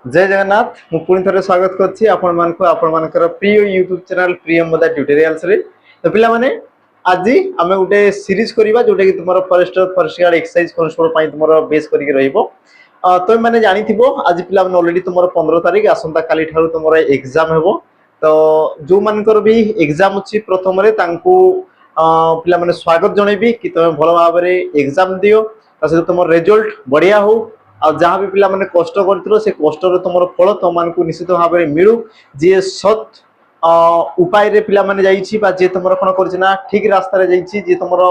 जय जगन्नाथ मु पुणी थे स्वागत करछि आपण मानक आपण मानकर प्रिय यूट्यूब चैनल प्रिय मोदा ट्यूटोरियल्स रे। तो पिला माने आज आमे गुटे सीरीज करिबा जोटे कि तुमरो forester forest guard excise constable पई तुमरो बेस करिके रहइबो। तो माने जानिथिबो आज पिला माने ऑलरेडी तुमरो 15 तारिख आसंता काली ठारू तुमरो एग्जाम हेबो। तो जो मानकर भी एग्जाम अछि प्रथम रे तांको पिला माने स्वागत जणैबी कि तुम भलो भाबरे एग्जाम दियो तासे तुमरो रिजल्ट बढ़िया हो आ जहाँ भी पिला माने कष्ट करथिलो से कष्ट रे तुमरो फल तुम मानकु निश्चित भाव में मिलू जे सत उपाय रे पिला माने जाईछि बा जे तुमरो कोन करछि ना ठीक रास्ता रे जाईछि जे तुमरो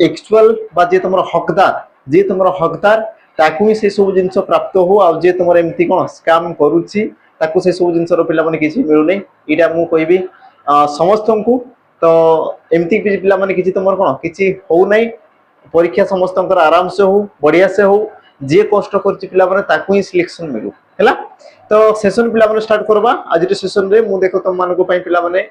एक्चुअल बा जे तुमरो हकदार जे तुमरो हकदार ताकू ही से सब जिंस प्राप्त हो आ जे तुमरो एमती कोन स्कैम करूछि ताकू से सब जिंस रो पिला माने किछि मिलु नै इडा मु कहबी समस्तंकु। तो एमती पिला माने किछि तुमरो कोन किछि हो नै परीक्षा समस्तंकर आराम से हो बढ़िया से हो जे कष्ट करछि पिला माने ताकू ही सिलेक्शन मिलु हैला। तो सेशन पिला माने स्टार्ट करबा आज रे सेशन रे मु देखो तुम मानको पई पिला माने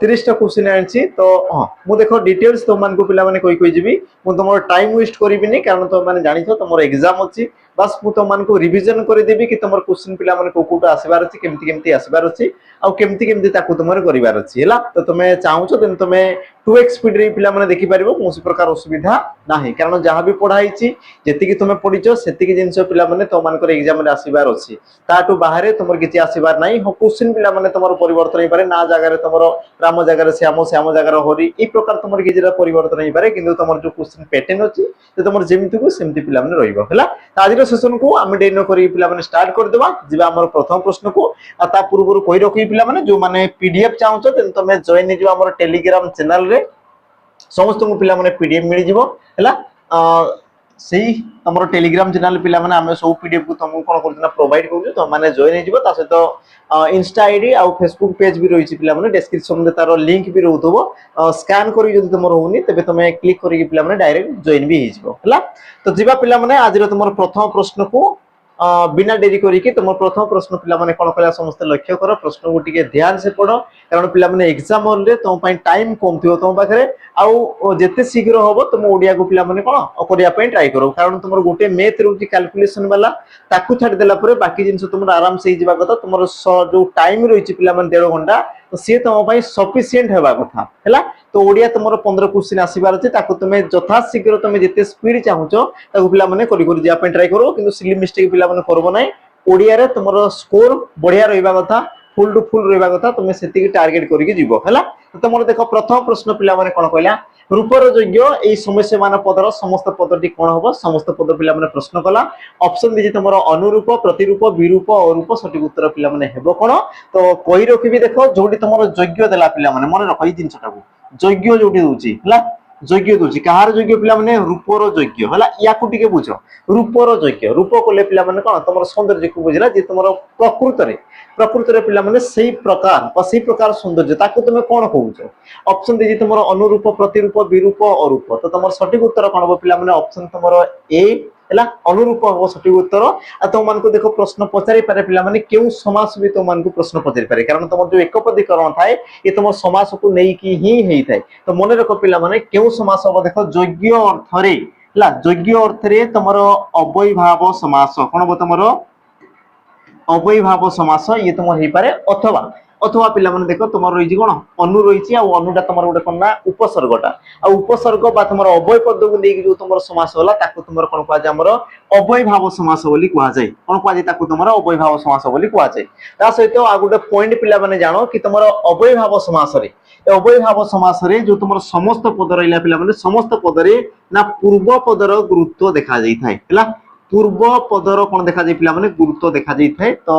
30 टा क्वेश्चन आनछि। तो हां मु देखो डिटेल्स तुम मानको पिला माने कोई जिबी मु तुमरो टाइम वेस्ट करिबिनी कारण तुम माने जानिछो तुमरो एग्जाम अछि बस मु तुम मानको रिवीजन करि देबी कि तुमरो क्वेश्चन पिला माने कोकोटा आसीबार अछि केमति केमति आसीबार अछि आ केमति केमति ताकू तुमरो करिवार अछि हैला। तो तुमे चाहूछो देन तुमे 2x स्पीड रे पिला माने देखि परिबो कोनसी प्रकार असुविधा नाही कारण जहां भी पढाइछि जेति कि तुमे पढिछो सेति कि जिंस पिला माने तो मानकर एग्जाम रे आसीबार अछि ताटू बाहरे तुमर किछि आसीबार नाही हो क्वेश्चन पिला माने तुमर परिवर्तन होई पारे ना जगह रे तुमरो राम जगह रे श्याम श्याम जगह रे हरि ई प्रकार तुमर किछि परिवर्तन होई पारे किंतु तुमर जो क्वेश्चन पैटर्न अछि ते तुमर जेमिति को सेमिति पिला माने रहिबो हैला। त आज रे सेशन को हम डेनो करी पिला माने स्टार्ट कर देबा जिबा हमर प्रथम प्रश्न को आ ता पूर्व कहि रखि पिला माने जो माने पीडीएफ चाहछो तेन तुमे जॉइन जो हमर टेलीग्राम चैनल रे समस्त को पिला माने पीडीएफ मिल जिवो हैला। सेही हमर टेलीग्राम चैनल पिला माने हम सब पीडीएफ को तुमको कोन करजना प्रोवाइड करू तो माने जॉइन हे जिवो ता से तो इंस्टा आईडी आ फेसबुक पेज भी रहिछि पिला माने डिस्क्रिप्शन में तारो लिंक भी रहउतबो स्कैन करी जदि तुमर होनी तबे तुमे क्लिक करी पिला माने डायरेक्ट जॉइन भी हे जिवो हैला। तो जिबा पिला माने आज रे तुमर प्रथम प्रश्न को बिना डेरी करी कि तुम प्रथम प्रश्न पिला माने कोन कला समस्त लक्ष्य करो प्रश्न को टिके ध्यान से पढ़ो कारण पिला माने एग्जाम हॉल रे तुम पई टाइम कम थियो तुम पाखरे आउ जेते शीघ्र होबो तुम ओडिया को पिला माने कोन करिया पई ट्राई करो कारण तुमर गोटे मैथ रहउची कैलकुलेशन वाला ताकू छाडी देला परे बाकी जिंस तुम आराम से जिबा कथा तुमर जो टाइम रहिची पिला माने 1.5 घंटा तो से तुम पई सफिशिएंट हेबा कथा हैला। तो ओडिया तुमर 15 क्वेश्चन आसीबार अछि ताकू तुमे यथा शीघ्र तुमे जेते स्पीड चाहूचो ताकू पिला माने करि करि जिया पई ट्राई करो किंतु सिली मिस्टेक पिला माने करबो नै ओडिया रे तुमर स्कोर बढ़िया रहिबा कथा फुल टू फुल रहिबा कथा तुमे सेति की टारगेट करि के जिवो हैला। तो तुमर देखो प्रथम प्रश्न पिला माने कोन कहला रूपर योग्य एई समस्या मान पदर समस्त पदटी कोन होबो समस्त पद पिला माने प्रश्न कला ऑप्शन दिजि तुमर अनुरूप प्रतिरूप विरूप अरूप सठिक उत्तर पिला माने हेबो कोन। तो कहि रखिबी देखो जोडी तुमर योग्य देला पिला माने मन रखै जिंसटा को योग्य जोडी दोची हैला योग्य दोची कहार योग्य पिला माने रूपर योग्य हैला या को टिके बुझो रूपर योग्य रूप कोले पिला माने कोन तुमर सौंदर्य को बुझला जे तुमर प्रकृत रे पिला माने सही प्रकार सौंदर्य ताको तुमे कोन कहउछो ऑप्शन दिजि तुमर अनुरूप प्रतिरूप विरूप अरूप। तो तुमर सठिक उत्तर कोन हो पिला माने ऑप्शन तुमर ए हैला अनुरूप हो सठिक उत्तर आ तुम मान को देखो प्रश्न पचारि पारे पिला माने केउ समास भी तुम मान को प्रश्न पचारि पारे कारण तुमर जो एकपदीकरण थाए ये तुम समास को नै की ही हेई थाए। तो मन रखो पिला माने केउ समास हो देखो योग्य अर्थ रे हैला योग्य अर्थ रे तुमर अव्ययभाव समास कोन हो तुमर अव्ययभाव समास ये तुम हेई पारे अथवा अथवा पिला माने देखो तुमर रहिछि कोन अनु रहिछि आ अनुटा तुमर गोटे कोनना उपसर्गटा आ उपसर्ग बा तुमर अव्यय पद को लेके जो तुमर समास होला ताको तुमर कोन कहै जाय हमर अव्ययभाव समास बोली कहै जाय कोन कहै जाय ताको तुमर अव्ययभाव समास बोली कहै जाय। ता सहित आ गोटे पॉइंट पिला माने जानो कि तुमर अव्ययभाव समास रे अव्ययभाव समास रे जो तुमर समस्त पद रहिला पिला माने समस्त पद रे ना पूर्व पदर गुरुत्व देखा जाय थाय हैला पूर्व पदर कोन देखा जाय पिला माने गुरुत्व देखा जाय थाय। तो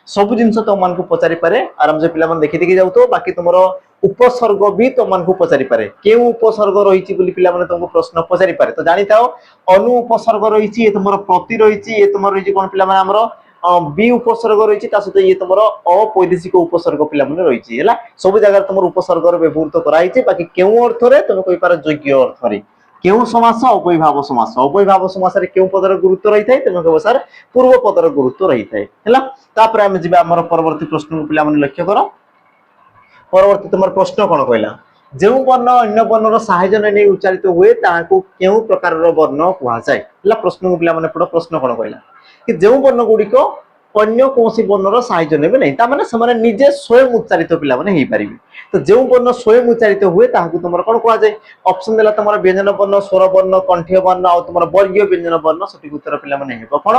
सब जिंस तो मान को पचारि पारे आराम से पिला माने देखि देखि जाउ तो बाकी तुमरो उपसर्ग भी तो मान को पचारि पारे केउ उपसर्ग रहिछि बोली पिला माने तुमको प्रश्न पचारि पारे। तो जानि थाओ अनु उपसर्ग रहिछि ये तुमरो प्रति रहिछि ये तुमरो रहिछि कोन पिला माने हमरो बी उपसर्ग रहिछि ता सहित ये तुमरो अपैदेशिक उपसर्ग पिला माने रहिछि हैला सब जगह तुमरो उपसर्ग रे व्यवहृत कराइछि बाकी केउ अर्थ रे तुम कहि पार योग्य अर्थ रे केउ समास अव्ययभाव समास रे केउ पदर गुरुत्व रही थाए तेनो कहबो सर पूर्व पदर गुरुत्व रही थाए हैला। तापर हम जिबा हमर परवर्ती प्रश्न को पिला माने लक्ष्य करो परवर्ती तुमर प्रश्न कोन कहला जेउ वर्ण अन्य वर्णर सहायता नै उच्चारित हुए ताको केउ प्रकार रो वर्ण कहवा जाय हैला प्रश्न को पिला माने पढो प्रश्न कोन कहला कि जेउ वर्ण गुडी को ଅନ୍ୟ କୌଣସି ବର୍ଣ୍ଣର ସାହାଯ୍ୟ ନେବେ ନାହିଁ ତାମାନେ ସେମାନେ ନିଜେ ସ୍ୱୟଂ ଉଚ୍ଚାରିତ ପିଲାମାନେ ହେଇପାରିବେ ତ ଯେଉଁ ବର୍ଣ୍ଣ ସ୍ୱୟଂ ଉଚ୍ଚାରିତ ହୁଏ ତାହାକୁ ତମର କ'ଣ କୁହାଯାଏ ଅପସନ ଦେଲା ତମର ବ୍ୟଞ୍ଜନ ବର୍ଣ୍ଣ ସ୍ୱର ବର୍ଣ୍ଣ କଣ୍ଠୀୟ ବର୍ଣ୍ଣ ଆଉ ତମର ବର୍ଗୀୟ ବ୍ୟଞ୍ଜନ ବର୍ଣ୍ଣ ସଠିକ ଉତ୍ତର ପିଲାମାନେ ହେବ କ'ଣ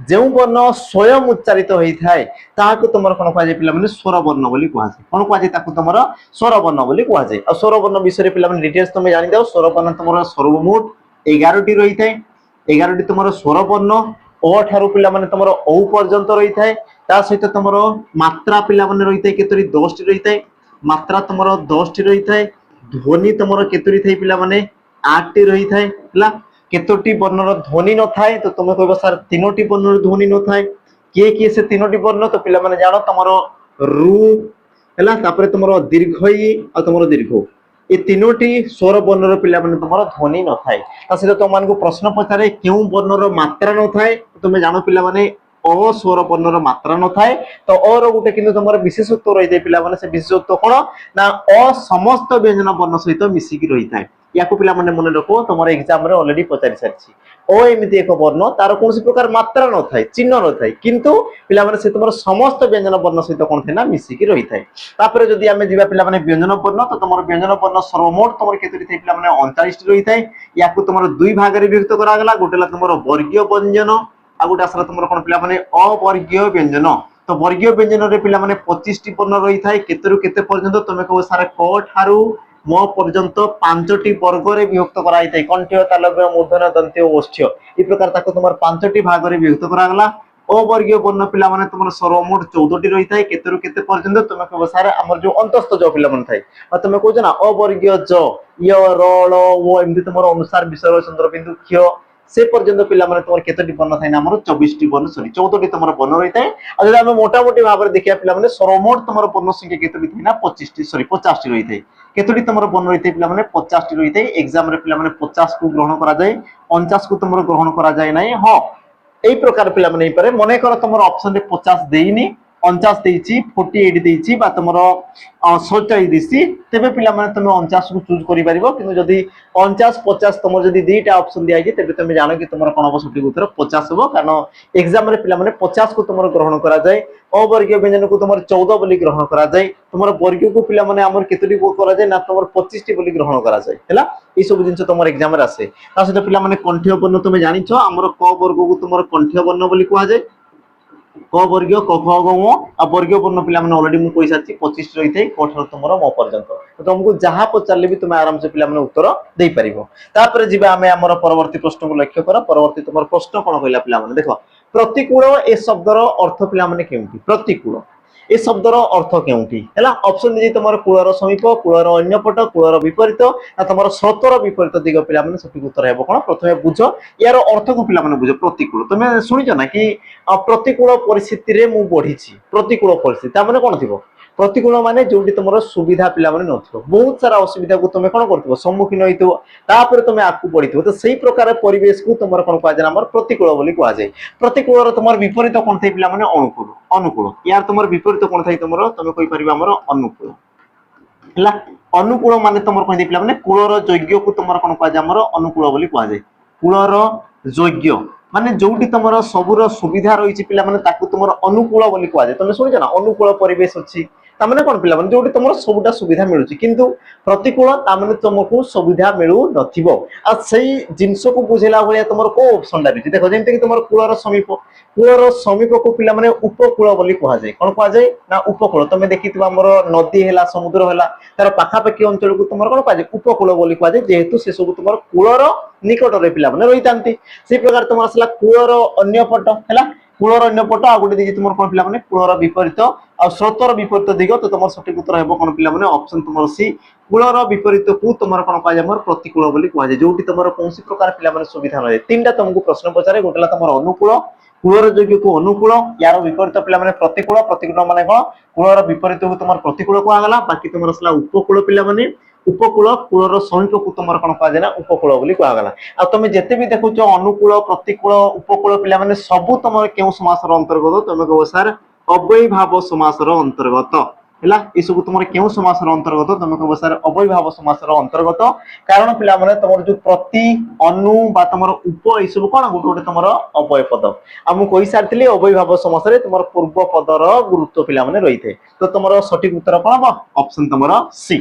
ଯେଉଁ ବର୍ଣ୍ଣ ସ୍ୱୟଂ ଉଚ୍ଚାରିତ ହେଇଥାଏ ତାହାକୁ ତମର କ'ଣ କୁହାଯାଏ ପିଲାମାନେ ସ୍ୱର ବର୍ଣ୍ଣ ବୋଲି କୁହାଯାଏ କ'ଣ କୁହାଯାଏ ତାକୁ ତମର ସ୍ୱର ବର୍ଣ୍ଣ ବୋଲି କୁହାଯାଏ ଆଉ ସ୍ୱର ବର୍ଣ୍ଣ ବିଷୟରେ ପିଲାମାନେ ଡିଟେଲ୍ସ ତମେ ଜାଣିଯାଅ ସ୍ୱର ବର୍ଣ୍ଣ ତମର ସର୍ବମୋଟ 11ଟି ରହିଥାଏ 11ଟି ତମର ସ୍ୱର ବର୍ଣ୍ଣ অ ଠାରୁ ପିଲାମାନେ ତମର ଔ ପର୍ଯ୍ୟନ୍ତ ରହିଥାଏ ତା ସହିତ ତମର ମାତ୍ରା ପିଲାମାନେ ରହିଥାଏ କେତୋଟି 10ଟି ରହିଥାଏ ମାତ୍ରା ତମର 10ଟି ରହିଥାଏ ଧ୍ୱନି ତମର କେତୋଟି ଥାଏ ପିଲାମାନେ 8ଟି ରହିଥାଏ ହେଲା କେତୋଟି ବର୍ଣ୍ଣର ଧ୍ୱନି ନଥାଏ ତ ତମେ କହିବ ସାର୍ 3ଟି ବର୍ଣ୍ଣର ଧ୍ୱନି ନଥାଏ କିଏ କିଏ ସେ 3ଟି ବର୍ଣ୍ଣ ତ ପିଲାମାନେ ଜାଣ ତମର ରୁ ହେଲା ତାପରେ ତମର ଦୀର୍ଘ ଇ ଆଉ ତମର ଦୀର୍ଘ ଏ 3ଟି ସ୍ୱର ବର୍ଣ୍ଣର ପିଲାମାନେ ତମର ଧ୍ୱନି ନଥାଏ ତା ସହିତ ତମମାନଙ୍କୁ ପ୍ରଶ୍ନ ପଚାରେ କେଉଁ ବର୍ଣ୍ଣର ମାତ୍ରା ନଥାଏ ତମେ ଜାଣ ପିଲାମାନେ অ ସ୍ୱର ବର୍ଣ୍ଣର ମାତ୍ରା ନଥାଏ ତ অ ର ଗୋଟେ କିନ୍ତୁ ତମର ବିଶେଷତ୍ୱ ରହିଥାଏ ପିଲାମାନେ ସେ ବିଶେଷତ୍ୱ କ'ଣ ନା অ ସମସ୍ତ ବ୍ୟଞ୍ଜନ ବର୍ଣ୍ଣ ସହିତ ମିଶିକି ରହିଥାଏ ୟାକୁ ପିଲାମାନେ ମନେ ରଖ ତମର ଏକ୍ସାମ ରେ ଅଲରେଡି ପଚାରି ସାରିଛି অ ଏମିତି ଏକ ବର୍ଣ୍ଣ ତାର କୌଣସି ପ୍ରକାର ମାତ୍ରା ନଥାଏ ଚିହ୍ନ ନଥାଏ କିନ୍ତୁ ପିଲାମାନେ ସେ ତମର ସମସ୍ତ ବ୍ୟଞ୍ଜନ ବର୍ଣ୍ଣ ସହିତ କ'ଣ ଥାଏ ନା ମିଶିକି ରହିଥାଏ ତାପରେ ଯଦି ଆମେ ଯିବା ପିଲାମାନେ ବ୍ୟଞ୍ଜନ ବର୍ଣ୍ଣ ତ ତମର ବ୍ୟଞ୍ଜନ ବର୍ଣ୍ଣ ସର୍ବମୋଟ ତମର କେତେଟି ଥାଏ ପିଲାମାନେ 39ଟି ରହିଥାଏ ୟାକୁ ତମର ଦୁଇ ଭାଗରେ ବିଭକ୍ତ କରାଗଲା ଗୋଟେ ହେଲା ତମର ବର୍ଗୀୟ ବ୍ୟଞ୍ଜନ ଆଉ ଗୋଟେ ଆସିଲା ତମର କ'ଣ ପିଲାମାନେ ଅବର୍ଗୀୟ ବ୍ୟଞ୍ଜନ ତ ବର୍ଗୀୟ ବ୍ୟଞ୍ଜନରେ ପିଲାମାନେ 25ଟି ବର୍ଣ୍ଣ ରହିଥାଏ କେତେରୁ କେତେ ପର୍ଯ୍ୟନ୍ତ ତମେ କହିବ ସାର କ ଠାରୁ ମ ପର୍ଯ୍ୟନ୍ତ 5ଟି ବର୍ଗରେ ବିଭକ୍ତ କରାଯାଇଥାଏ କଣ୍ଠୀୟ ତାଲବ୍ୟ ମୂର୍ଧନ୍ୟ ଦନ୍ତ୍ୟ ଓଷ୍ଠ୍ୟ এই ପ୍ରକାର ତାକୁ ତମର 5ଟି ଭାଗରେ ବିଭକ୍ତ କରାଗଲା অবর্গীয় বর্ণ পিলামানে তোমার সর্বমোট 14টি রইথায় কেতেরু কেতে পর্যন্ত তুমি কব স্যার আমার যে অন্তস্থ জ পিলামানে থাই আর তুমি কইছ না অবর্গীয় জ য় র ল ও এমনি তোমার অনুসার বিসর্গ চন্দ্রবিন্দু ক্ষ সে পর্যন্ত পিলামানে তোমার কেতটি বর্ণ থাই না আমার 24টি বর্ণ সরি 14টি তোমার বর্ণ রইথায় আর যদি আমি মোটামুটি ভাবে দেখিয়া পিলামানে সর্বমোট তোমার বর্ণ সংখ্যা কেতটি থাই না 25টি সরি 50টি রইথায় কেতটি তোমার বর্ণ রইথায় পিলামানে 50টি রইথায় এক্সাম রে পিলামানে 50 কু গ্রহণ করা যায় 50 কু তোমার গ্রহণ করা যায় নাই হ এই প্রকার পিলামানে এইপারে মনে করো তোমার অপশন রে 50 দেইনি 49 দেইছি 48 দেইছি বা তোমার 47 দেইছি তেবে পিলামানে তুমি 49 কু চুজ করি পারিবো কিন্তু যদি 49 50 তোমার যদি দুইটা অপশন দিয়া আছে তেবে তুমি জানো কি তোমার কোন হবো সঠিক উত্তর 50 হবো কারণ এক্সাম রে পিলামানে 50 কু তোমার গ্রহণ করা যায় অবর্গীয় ব্যঞ্জন কু তোমার 14 বলি গ্রহণ করা যায় তোমার বর্গীয় কু পিলামানে আমার কেতটি করা যায় না তোমার 25টি বলি গ্রহণ করা যায় হেলা এই সব জিনিস তোমার এক্সাম রে আছে তা সହିତ পিলামানে কণ্ঠীয় বর্ণ তুমি জানিছো আমার ক বর্গ কু তোমার কণ্ঠীয় বর্ণ বলি কোয়া যায় ক বর্গীয় ক খ গ ম আর বর্গীয় বর্ণ পিলামানে অলরেডি মু কই সারছি 25 রইথাই ক ঠাରୁ তোমার ম পর্যন্ত তো তোমাকে যাহা পচারলে বি তুমি আরামসে পিলামানে উত্তর দেই পারিবো তারপরে যিবা আমি আমার পরবর্তী প্রশ্নକୁ লক্ষ্য করা পরবর্তী তোমার প্রশ্ন কোন কইলা পিলামানে দেখো প্রতিকূল এ শব্দর অর্থ পিলামানে কেমতি প্রতিকূল এই শব্দর অর্থ কেউটি হেলা অপশন দিজি তোমার কূলর সমীপ কূলর অন্যপট কূলর বিপরীত না তোমার স্রোতর বিপরীত দিগ পিলামানে সঠিক উত্তর ହେବ কোন প্রথমে বুঝো ইয়ার অর্থକୁ পিলামানে বুঝো প্রতিকূল তুমি শুনিছ না কি প্রতিকূল পরিস্থিতিরে মু বঢ়িছি প্রতিকূল পরিস্থিতি তা মানে কোন থিব প্রতিকূল মানে যোটি তোমার সুবিধা পিলামানে নথিব বহুত সারা অসুবিধা কু তুমি কোন করতিব সম্মুখীন হইতিব তারপরে তুমি আকু পড়িতিব তো সেই প্রকার পরিবেশ কু তোমার কোন কোয়া যায় আমার প্রতিকূল বলি কোয়া যায় প্রতিকূলর তোমার বিপরীত কোন থাই পিলামানে অনুকূল অনুকূল ইয়ার তোমার বিপরীত কোন থাই তোমার তুমি কই পারিবা আমার অনুকূল ହେଲା ଅନୁକୂଳ ମାନେ ତମର କହି ଦେଇଥିଲା ମାନେ କୂଳର ଯୋଗ୍ୟକୁ ତମର কোন কোয়া যায় আমার অনুকূল বলি কোয়া যায় কূଳର যোগ্য মানে যোউটি তোমার সবুর সুবিধা রয়েছে পিলা মানে তাকু তোমার অনুকূল বলি কোয়া যায় তুমি শুনিছ না অনুকূল পরিবেশ আছে তা মানে কোন পিলা মানে যোউটি তোমার সবুটা সুবিধা মিলুছি কিন্তু প্রতিকূল তা মানে তোমাকে সুবিধা মিলু নথিব আর সেই জিনিসকু বুঝেলা ভলিয়া তোমার কো অপশনটা রয়েছে দেখো যেমতি কি তোমার কূলর সমীপকু পিলা মানে উপকূল বলি কোয়া যায় কোন কোয়া যায় না উপকূল তুমি দেখিথিবা আমার নদী হেলা সমুদ্র হেলা তার পাখাপাখি অঞ্চলকু তোমার কোন কোয়া যায় উপকূল বলি কোয়া যায় যেহেতু সে সব তোমার কূলর নিকটরে পিলা মানে রইতান্তি সেই প্রকার তোমার আসলা কূলর অন্যপট হেলা কূলর অন্যপট আর গোটে দিকে তোমার কোন পিলা মানে কূলর বিপরীত আর স্রোতর বিপরীত দিগ তো তোমার সঠিক উত্তর ହେବ কোন পিলা মানে অপশন তোমার সি কূলর বিপরীত কু তোমার কোন কোয়া যায় আমার প্রতিকূল বলি কোয়া যায় যোউটি তোমার কোনসি প্রকার পিলা মানে সুবিধা নয় তিনটা তোমাকে প্রশ্ন পচারে গোটেলা তোমার অনুকূল কূলর যোগ্যকু অনুকূল ইয়ার বিপরীত পিলা মানে প্রতিকূল প্রতিকূল মানে কোন কূলর বিপরীত কু তোমার প্রতিকূল কোয়া গলা বাকি তোমার আসলা উপকূল পিলা মানে উপকূল কূলর সমীপকু তোমার কোন কোয়া যায় না উপকূল বলি কোয়া গলা আর তুমি যেতে বি দেখুছ অনুকূল প্রতিকূল উপকূল পিলা মানে সবু তোমার কেউ সমাসর অন্তর্গত তুমি কব স্যার অব্যয়ভাব সমাসর অন্তর্গত ହେଲା ଏ ସବୁ ତମର କେଉଁ ସମାସର ଅନ୍ତର୍ଗତ ତମେ କହିବ ସାର୍ ଅବୟଭାବ ସମାସର ଅନ୍ତର୍ଗତ କାରଣ ପିଲାମାନେ ତମର ଯୋଉ ପ୍ରତି ଅନୁ ବା ତମର ଉପ ଏ ସବୁ କଣ ଗୋଟେ ଗୋଟେ ତମର ଅବୟ ପଦ ଆଉ ମୁଁ କହି ସାରିଥିଲି ଅବୟଭାବ ସମାସରେ ତମର ପୂର୍ବ ପଦର ଗୁରୁତ୍ୱ ପିଲାମାନେ ରହିଥାଏ ତ ତମର ସଠିକ ଉତ୍ତର କଣ ହବ ଅପସନ ତମର ସି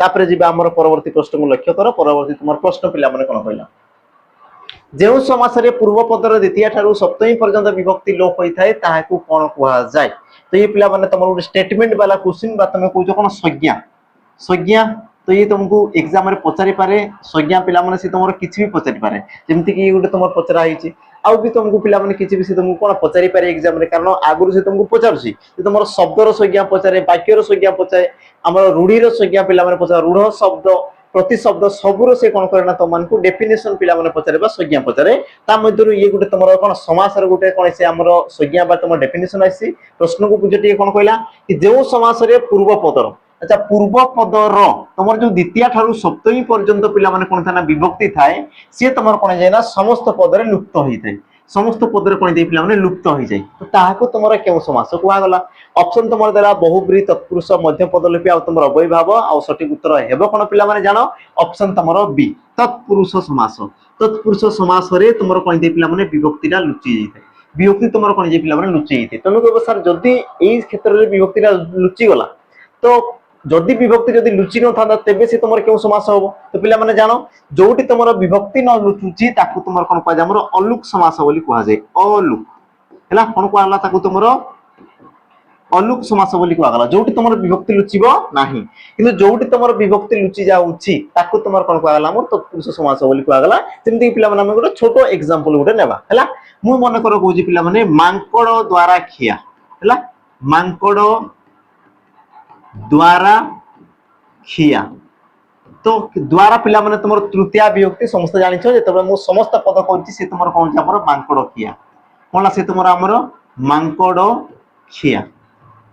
ତାପରେ ଯିବା ଆମର ପରବର୍ତ୍ତୀ ପ୍ରଶ୍ନକୁ ଲକ୍ଷ୍ୟ କର ପରବର୍ତ୍ତୀ ତମର ପ୍ରଶ୍ନ ପିଲାମାନେ କଣ କହିଲା ଯେଉଁ ସମାସରେ ପୂର୍ବ ପଦର ଦ୍ୱିତୀୟ ଠାରୁ ସପ୍ତମୀ ପର୍ଯ୍ୟନ୍ତ ବିଭକ୍ତି ଲୋପ ହୋଇଥାଏ ତାହାକୁ କଣ କୁହାଯାଏ तो ये पिला माने तमरो स्टेटमेंट वाला क्वेश्चन बा तमे कहू कोन संज्ञा संज्ञा तो ये तुमको एग्जाम रे पचारि पारे संज्ञा पिला माने से तमरो किछि भी पचारि पारे जेमति कि गुटे तमरो पचरा हिची आउ भी तुमको पिला माने किछि भी से तुमको कोन पचारि पारे एग्जाम रे कारण आगुरु से तुमको पचारसी जे तमरो शब्दर संज्ञा पचारे वाक्यर संज्ञा पचारे हमर रूढ़ीर संज्ञा पिला माने पचारे रूढ़ शब्द प्रति शब्द सबुरो से कोन करना तो मान को डेफिनेशन पिला माने पचारे बा संज्ञा पचारे ता मध्यरु ये गुटे तमरो कोन समासर गुटे कोन से हमरो संज्ञा बा तमरो डेफिनेशन आसी प्रश्न को बुझे कोन कहला कि जो समास रे पूर्व पदर अच्छा पूर्व पदर तमर जो द्वितीय ठारू सप्तमी पर्यंत पिला माने कोन थाना विभक्ति थाए से तमर कोन जाय ना समस्त पदरे लुप्त होई थाए समस्त पदरे कोन दे पिला माने लुप्त होई जाय तो ताहाको तमर केउ समास कुआ गला ऑप्शन तमर देला बहुब्रीहि तत्पुरुष मध्य पदलिपि आ तमर अवयभाव आ सठिक उत्तर हेबो कोन पिला माने जानो ऑप्शन तमर बी तत्पुरुष समास तत्पुरुष समास रे तमर कोन दे पिला माने विभक्तिटा लुचि जाय थाए विभक्ति तुम कौन पिला लुचि जाइए तुम कह सर जदि यही क्षेत्र में विभक्ति लुचि गला तो जदि विभक्ति जदि लुचि न था तेबे से तुम क्यों समास हम तो पिला माने जानो जोटी तुम विभक्ति न लुचुची ताकू तुम कौन कह जाए अलुक समास बोली कह जाए अलुक है कौन कहला ताकू तुम अलुक समास बोली कहगला जोटी तुम विभक्ति लुचिब नाही किंतु जोटी तुम विभक्ति लुचि जाउची ताकू तुम कौन कहगला मोर तत्पुरुष समास बोली कहगला जेमति पिला माने गोटे छोट एग्जांपल गोटे नेबा हैला मु मन कर कहूची पिला माने मांकड़ द्वारा खिया हैला मांकड़ द्वारा खिया तो द्वारा पिला माने तुम तृतीय विभक्ति समस्त जानिछ जेतबे मु समस्त पद कहूची से तुम कोन हमर मांकड़ खिया कोनला से तुम हमर मांकड़ खिया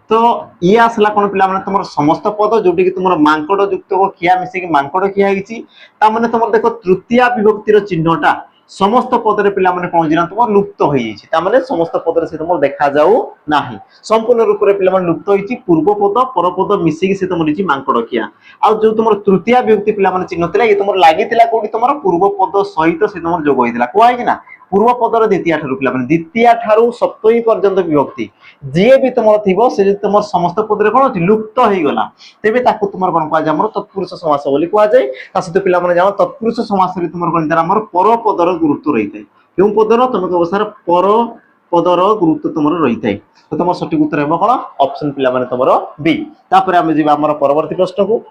तो ये आसला कौन पिला माने तुम समस्त पद जोटी कि तुम मांकड़ युक्त खिया मिसे कि मांकड़ खिया हिची ता माने तुम देखो तृतीय विभक्तिर चिन्हटा समस्त पदरे पिला माने कोन जिना तुम लुप्त होई हिची ता माने समस्त पदरे से तुम देखा जाऊ नाही संपूर्ण रूप रे पिला माने लुप्त होईची पूर्व पद पर पद मिसे कि से तुम लिची मांकड़ खिया आ जो तुम तृतीय विभक्ति पिला माने चिन्ह थिला ये तुम लागितिला कोठी तुम पूर्व पद सहित से तुम जोग होइतिला कोआ कि ना पूर्व पदर द्वितीय ठारू पिला माने द्वितीय ठारू सप्तमी पर्यंत विभक्ति जे भी तुम थिबो से तुम समस्त पदरे कोन अछि लुप्त होई गला तेबे ताकू तुम कोन कह जामर तत्पुरुष समास बोली कह जाय तासे तो पिला माने जानो तत्पुरुष समास रे तुम कोन दरा हमर पर पदर गुरुत्व रहितै केउ पदर तुम कह सर पर पदर गुरुत्व तुम रहितै तो तुम सठिक उत्तर हेबो कोन ऑप्शन पिला माने तुमरो बी तापर हम जिबा हमर परवर्ती प्रश्न को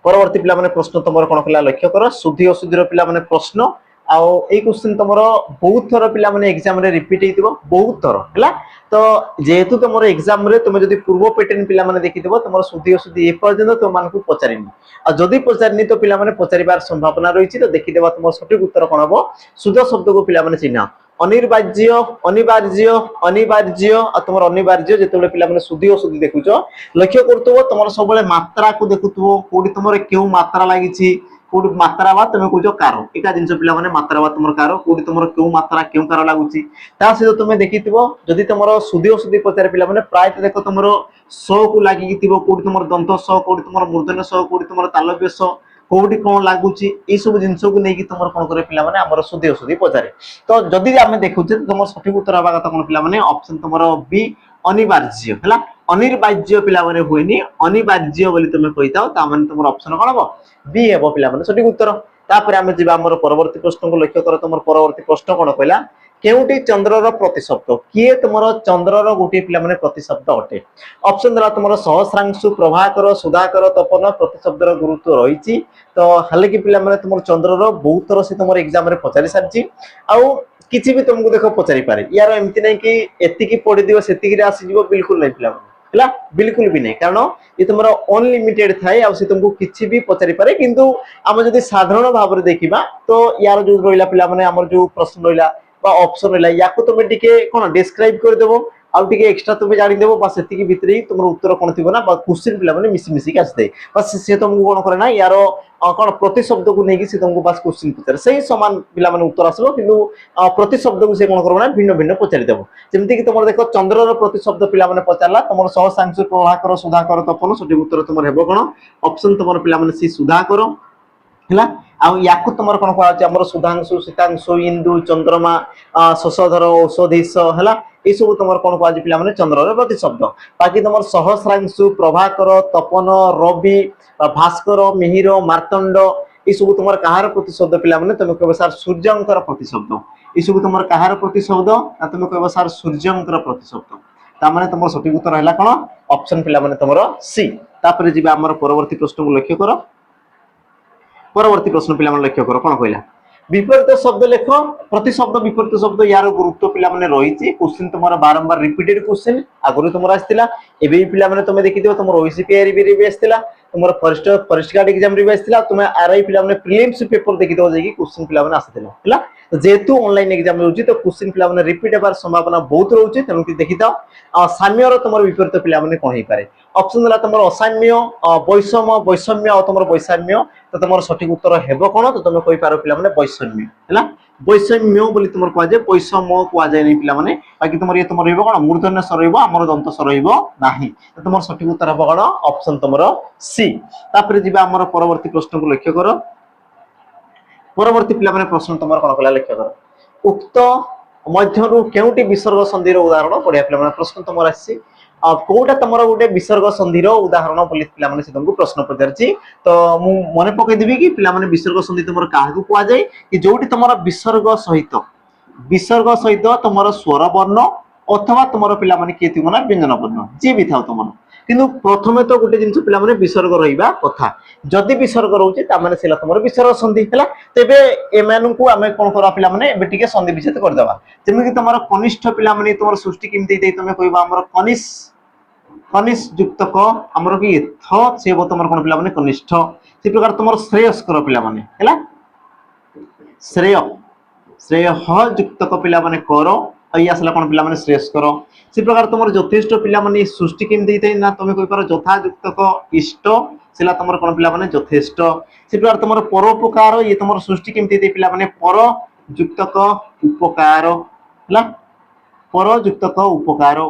परवर्ती पिला माने प्रश्न तुमरो कोन कला लक्ष्य कर शुद्धि अशुद्धि रो पिला माने प्रश्न आउ ए क्वेश्चन तुमरो बहुत थर पिला माने एग्जाम रे रिपीट हेतिबो बहुत थर हैला तो जेहेतु तुमरो एग्जाम रे तुम जदी पूर्व पैटर्न पिला माने देखिथिबो तुमरो शुद्धि अशुद्धि ए पर्यंत तुम मानकु पचारिनी आ जदी पचारिनी तो पिला माने पचारिबार संभावना रहिछि तो देखि देबा तुमरो सठिक उत्तर कोन हबो शुद्ध शब्द को पिला माने चिन्ह अनिवार्य अनिवार्य अनिवार्य आ तुमर अनिवार्य जेतेबे पिला माने शुद्धि अशुद्धि देखुचो लक्ष्य करतबो तुमरो सबले मात्रा को देखुतबो कोडी तुमरो केउ मात्रा लागिछि कोड मात्रा बा तुम कहजो कार एका जिंस पिला माने मात्रा बा तुमर कार कोडी तुमर केउ मात्रा केउ कार लागुची ता से तुम देखिथिबो जदी तुमर शुद्धि अशुद्धि पचारे पिला माने प्राय देखो तुमर स को लागि थिबो कोडी तुमर दंत स कोडी तुमर मूर्धन्य स कोडी तुमर तालव्य स कोडी कोन लागुची ए सब जिंस को नेकी तुमर कोन करे पिला माने हमर शुद्धि अशुद्धि पचारे तो जदी आमे देखुचे तुमर सठिक उत्तर हबा कथा कोन पिला माने ऑप्शन तुमर बी अनिवार्य हैला अनिवार्य पिला माने होइनी अनिवार्य बोली तुम कहिताओ ता माने तुमर ऑप्शन कोन हबो बी हेबो पिला माने सठिक उत्तर तापर आमे जिबा हमर परवर्ती प्रश्न को लक्ष्य कर तुमर परवर्ती प्रश्न कोन कहला केउटी चंद्रर प्रतिशब्द किए तुमर चंद्रर गोटी पिला माने प्रतिशब्द अटे ऑप्शन दरा तुमर सहस्रांशु प्रभाकर सुधाकर तपन प्रतिशब्दर गुरुत्व रहिछि तो हाले कि पिला माने तुमर चंद्रर बहुत थर से तुमर एग्जाम रे पचारि सारछि आउ किछि भी तुमको देखो पचारि पारे यार एमति नै कि एति की पढि दियो सेति की रे आसी जिवो बिल्कुल नै पिला हैला बिल्कुल भी नहीं कारण ये तुम अनलिमिटेड थाए आ तुमको किसी भी पचारि पारे किंतु आम जदि साधारण भाव में देखा तो यार जो रहा पिला माने आमर जो प्रश्न रहा ऑप्शन रहा या तुम टिके कौन डिस्क्राइब कर देबो आउ टिके एक्स्ट्रा तुम जानी देबो बस एतिकी भितर ही तुम उत्तर कोन थिबो ना क्वेश्चन पिला माने मिसी मिसी के आसते बस से तुमको कोन करे ना यार कोन प्रति शब्द को नेकी से तुमको बस क्वेश्चन पचारे सही समान पिला माने उत्तर आसबो किंतु प्रति शब्द को से कोन करबो ना भिन्न भिन्न पचारि देबो जेमति कि तुम देखो चंद्र रो प्रति शब्द पिला माने पचारला तुम सहसांशु प्रभाकर सुधाकर तपन सठी उत्तर तुम हेबो कोन ऑप्शन तुम पिला माने सी सुधाकर हैला आ याकु तुमर कोन कहै छै हमर सुधांशु सीतांशु इंदु चंद्रमा शशधर औषधीश हैला ए सब तुमर कोन कहै छै पिला माने चंद्र रो प्रति शब्द बाकी तुमर सहस्रांशु प्रभाकर तपन रवि भास्कर मिहिर मार्तंड ए सब तुमर कहार प्रति शब्द पिला माने तुम कहबो सर सूर्यंकर प्रति शब्द ए सब तुमर कहार प्रति शब्द आ तुम कहबो सर सूर्यंकर प्रति शब्द ता माने तुमर सठिक उत्तर हैला कोन ऑप्शन पिला माने तुमर सी तापर जिबा हमर परवर्ती प्रश्न को लक्ष्य करो परवर्ती प्रश्न पिला लक्ष्य कर कौन कहला विपरीत शब्द लेख प्रति शब्द विपरीत शब्द यार गुरुत्व पिला माने रही क्वेश्चन तुम बारंबार रिपीटेड क्वेश्चन आगुरी तुम आसला एबे पिला माने तुम देखि दियो तुम ओसीपीआई भी आसला तुम फॉरेस्ट गार्ड एग्जाम रे भी आसला तुम आरआई पिला माने प्रीलिम्स पेपर देखि दो जाई क्वेश्चन पिला माने आसला हैला जेहेतु ऑनलाइन एग्जाम होउची तो क्वेश्चन पिला माने रिपीट हेबार संभावना बहुत रहउची तेनु कि देखि दाओ साम्य रो तुम विपरीत पिला माने कोन हे पारे ऑप्शन दला तुम असाम्य वैषम्य और तुम वैषम्य तो तुम सठिक उत्तर हेबो कोन तो तुम कहि पारो पिला माने वैषम्य हैला वैषम्य बोली तुम कह जाय वैषम्य कह जाय नै पिला माने बाकी तुम ये तुम रहइबो कोन मूर्धन्य स्वर रहइबो हमर दंत स्वर रहइबो नाही तो तुम सठिक उत्तर हेबो कोन ऑप्शन तुमरो सी तापर जिबा हमर परवर्ती प्रश्न को लक्ष्य करो परवर्ती पिला माने प्रश्न तुमर कोन कला लक्ष्य करो उक्त मध्यरु केउटी विसर्ग संधिर उदाहरण पढिया पिला माने प्रश्न तुमर आसी कोटा तुमर गोटे विसर्ग संधिर उदाहरण बोली पिला माने से तुमको प्रश्न पचारची तो मु मने पकई देबी कि पिला माने विसर्ग संधि तुमर काहाकू कुआ जाय कि जोटी तुमर विसर्ग सहित तुमर स्वर वर्ण अथवा तुमर पिला माने के थिबो ना व्यंजन वर्ण जे भी थाउ तुमर किंतु प्रथमे तो गोटे जिंस पिला माने विसर्ग रहिबा कथा जदि विसर्ग रहउची ता माने सेला तुमर विसर्ग संधि हला तेबे एमानु को हमें कोन करा पिला माने एबे टिके संधि विच्छेद कर देबा जेमे कि तुमर कनिष्ठ पिला माने तुमर सृष्टि किमते देई तुमे कहबा हमर कनिष्ठ युक्त क हमर कि थ सेबो तुमर कोन पिला माने कनिष्ठ से प्रकार तुमर श्रेयस्कर पिला माने हला श्रेय ह युक्त क पिला माने करो आई आसला कोन पिला माने श्रेयस्कर से प्रकार तुमर यथेष्ट पिला माने सृष्टि किम देई तै ना तुमे कहि पारो यथा युक्त क इष्ट सेला तुमर कोन पिला माने यथेष्ट से प्रकार तुमर परोपकार ये तुमर सृष्टि किम देई पिला माने पर युक्त क उपकार हला पर युक्त क उपकार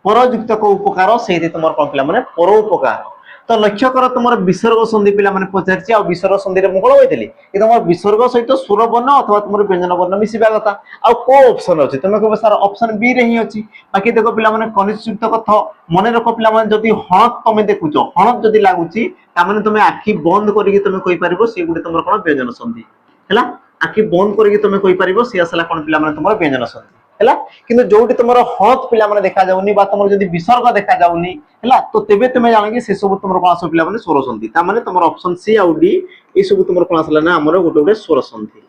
पर युक्त क उपकार सेही तुमर कोन पिला माने परोपकार तो लक्ष्य कर तुम विसर्ग संधि पिला माने पचारछि आ विसर्ग संधि रे मुकळ होइतली कि तुम विसर्ग सहित स्वर वर्ण अथवा तुम व्यंजन वर्ण मिसिबा कथा आ को ऑप्शन अछि तुम कहबो सर ऑप्शन बी रे ही अछि बाकी देखो पिला माने कनिष्ठ युक्त कथा मने रखो पिला माने जदी हणत तुम देखुचो हणत जदी लागुछि ता माने तुम आखि बंद करिके तुम कहि परिबो से गुडे तुमर कोन व्यंजन संधि हैला आखि बंद करिके तुम कहि परिबो से असला कोन पिला माने तुमर व्यंजन संधि हैला किंतु जोटी तुमर हणत पिला माने देखा जाउनी बा तुमर जदी विसर्ग देखा जाउनी हैला तो तेबे तुमे जानो कि से सब तुमर कोन आसो पिला माने स्वर संधि ता माने तुमर option C uh D A सब तुमर कोन आसला ना हमर गोटे गोटे स्वर संधि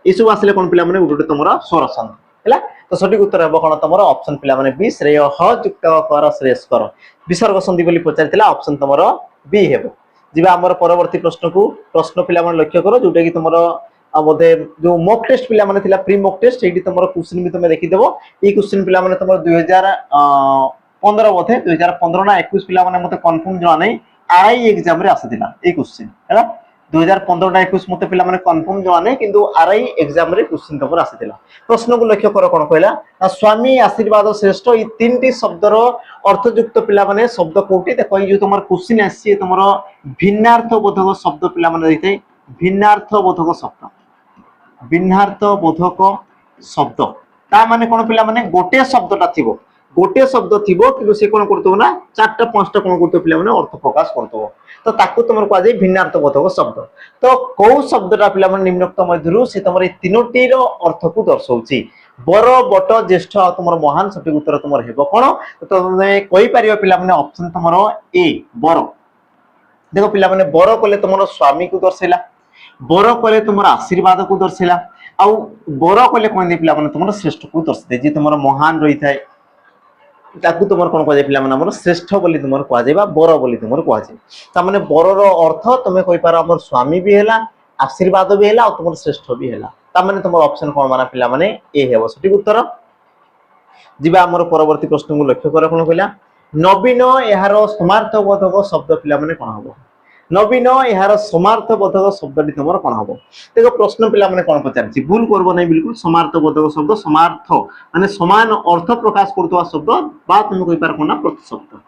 ए सब आसले कोन पिला माने गोटे गोटे तुमर स्वर संधि हैला तो सठिक उत्तर हेबो कोन तुमर ऑप्शन पिला माने बी श्रेय ह युक्त कर श्रेयस्कर विसर्ग संधि बोली पचारतिला ऑप्शन तुमर बी हेबो जिबा हमर परवर्ती प्रश्न पिला माने लक्ष्य करो जोटा कि तुमर बोधे जो मॉक टेस्ट पिला माने थिला प्री मॉक टेस्ट एडी तुमर क्वेश्चन भी तुमे देखि देबो ई क्वेश्चन पिला माने तुमर 2015 बोधे 2015 ना 21 पिला माने मते कंफर्म जणा नै आरआई एग्जाम रे आसीथिला ए क्वेश्चन हैला 2015 ना 21 मते पिला माने कंफर्म जणा नै किंतु आरआई एग्जाम रे क्वेश्चन तुमर आसीथिला प्रश्न को लक्ष्य करो कोन कहला स्वामी आशीर्वाद श्रेष्ठ ई तीनटी शब्द रो अर्थयुक्त पिला माने शब्द कोठी देखो ई जो तुमर क्वेश्चन आसी तुमर भिन्नार्थ बोधक शब्द पिला माने दैते भिन्नार्थ बोधक शब्द ता माने कोन पिला माने गोटे शब्दटा थिबो गोटे शब्द थिबो कि से कोन करतो ना चारटा पांचटा कोन करतो पिला माने अर्थ प्रकाश करतो तो ताकू तुमर को आजे भिन्नार्थ बोधक शब्द तो को शब्दटा पिला माने निम्नोक्त मध्यरु से तुमर तीनोटी रो अर्थ को दर्शाउची बर बट ज्येष्ठ तुमर महान सठिक उत्तर तुमर हेबो कोन तो तुमे कहि परियो पिला माने ऑप्शन तुमर ए बर देखो पिला माने बर कोले तुमर स्वामी को दर्शाइला बर कोले तुमर आशीर्वाद को दर्शाइला आ बर कोले कोन दे पिला माने तुमर श्रेष्ठ को दर्शाइ जे तुमर महान रही थाए ताकू तुमर कोन कहै पिला माने हमर श्रेष्ठ बोली तुमर कहै जायबा बर बोली तुमर कहै जाय ता माने बर रो अर्थ तुमे कहि पार हमर स्वामी भी हैला आशीर्वाद भी हैला और तुमर श्रेष्ठ भी हैला ता माने तुम ऑप्शन कोन माना पिला माने ए हेबो सठिक उत्तर। जिबा हमर परवर्ती प्रश्न को लक्ष्य कर कोन कहला नवीन एहार समार्थबोधक शब्द पिला माने कोन हबो नवीन एहार समार्थबोधक शब्दटी तुमर कोन हबो देखो प्रश्न पिला माने कोन पचारछि भूल करबो नै बिल्कुल समार्थबोधक शब्द समार्थ माने समान अर्थ प्रकाश करतवा शब्द बा तुम कहि पार कोन प्रतिशब्द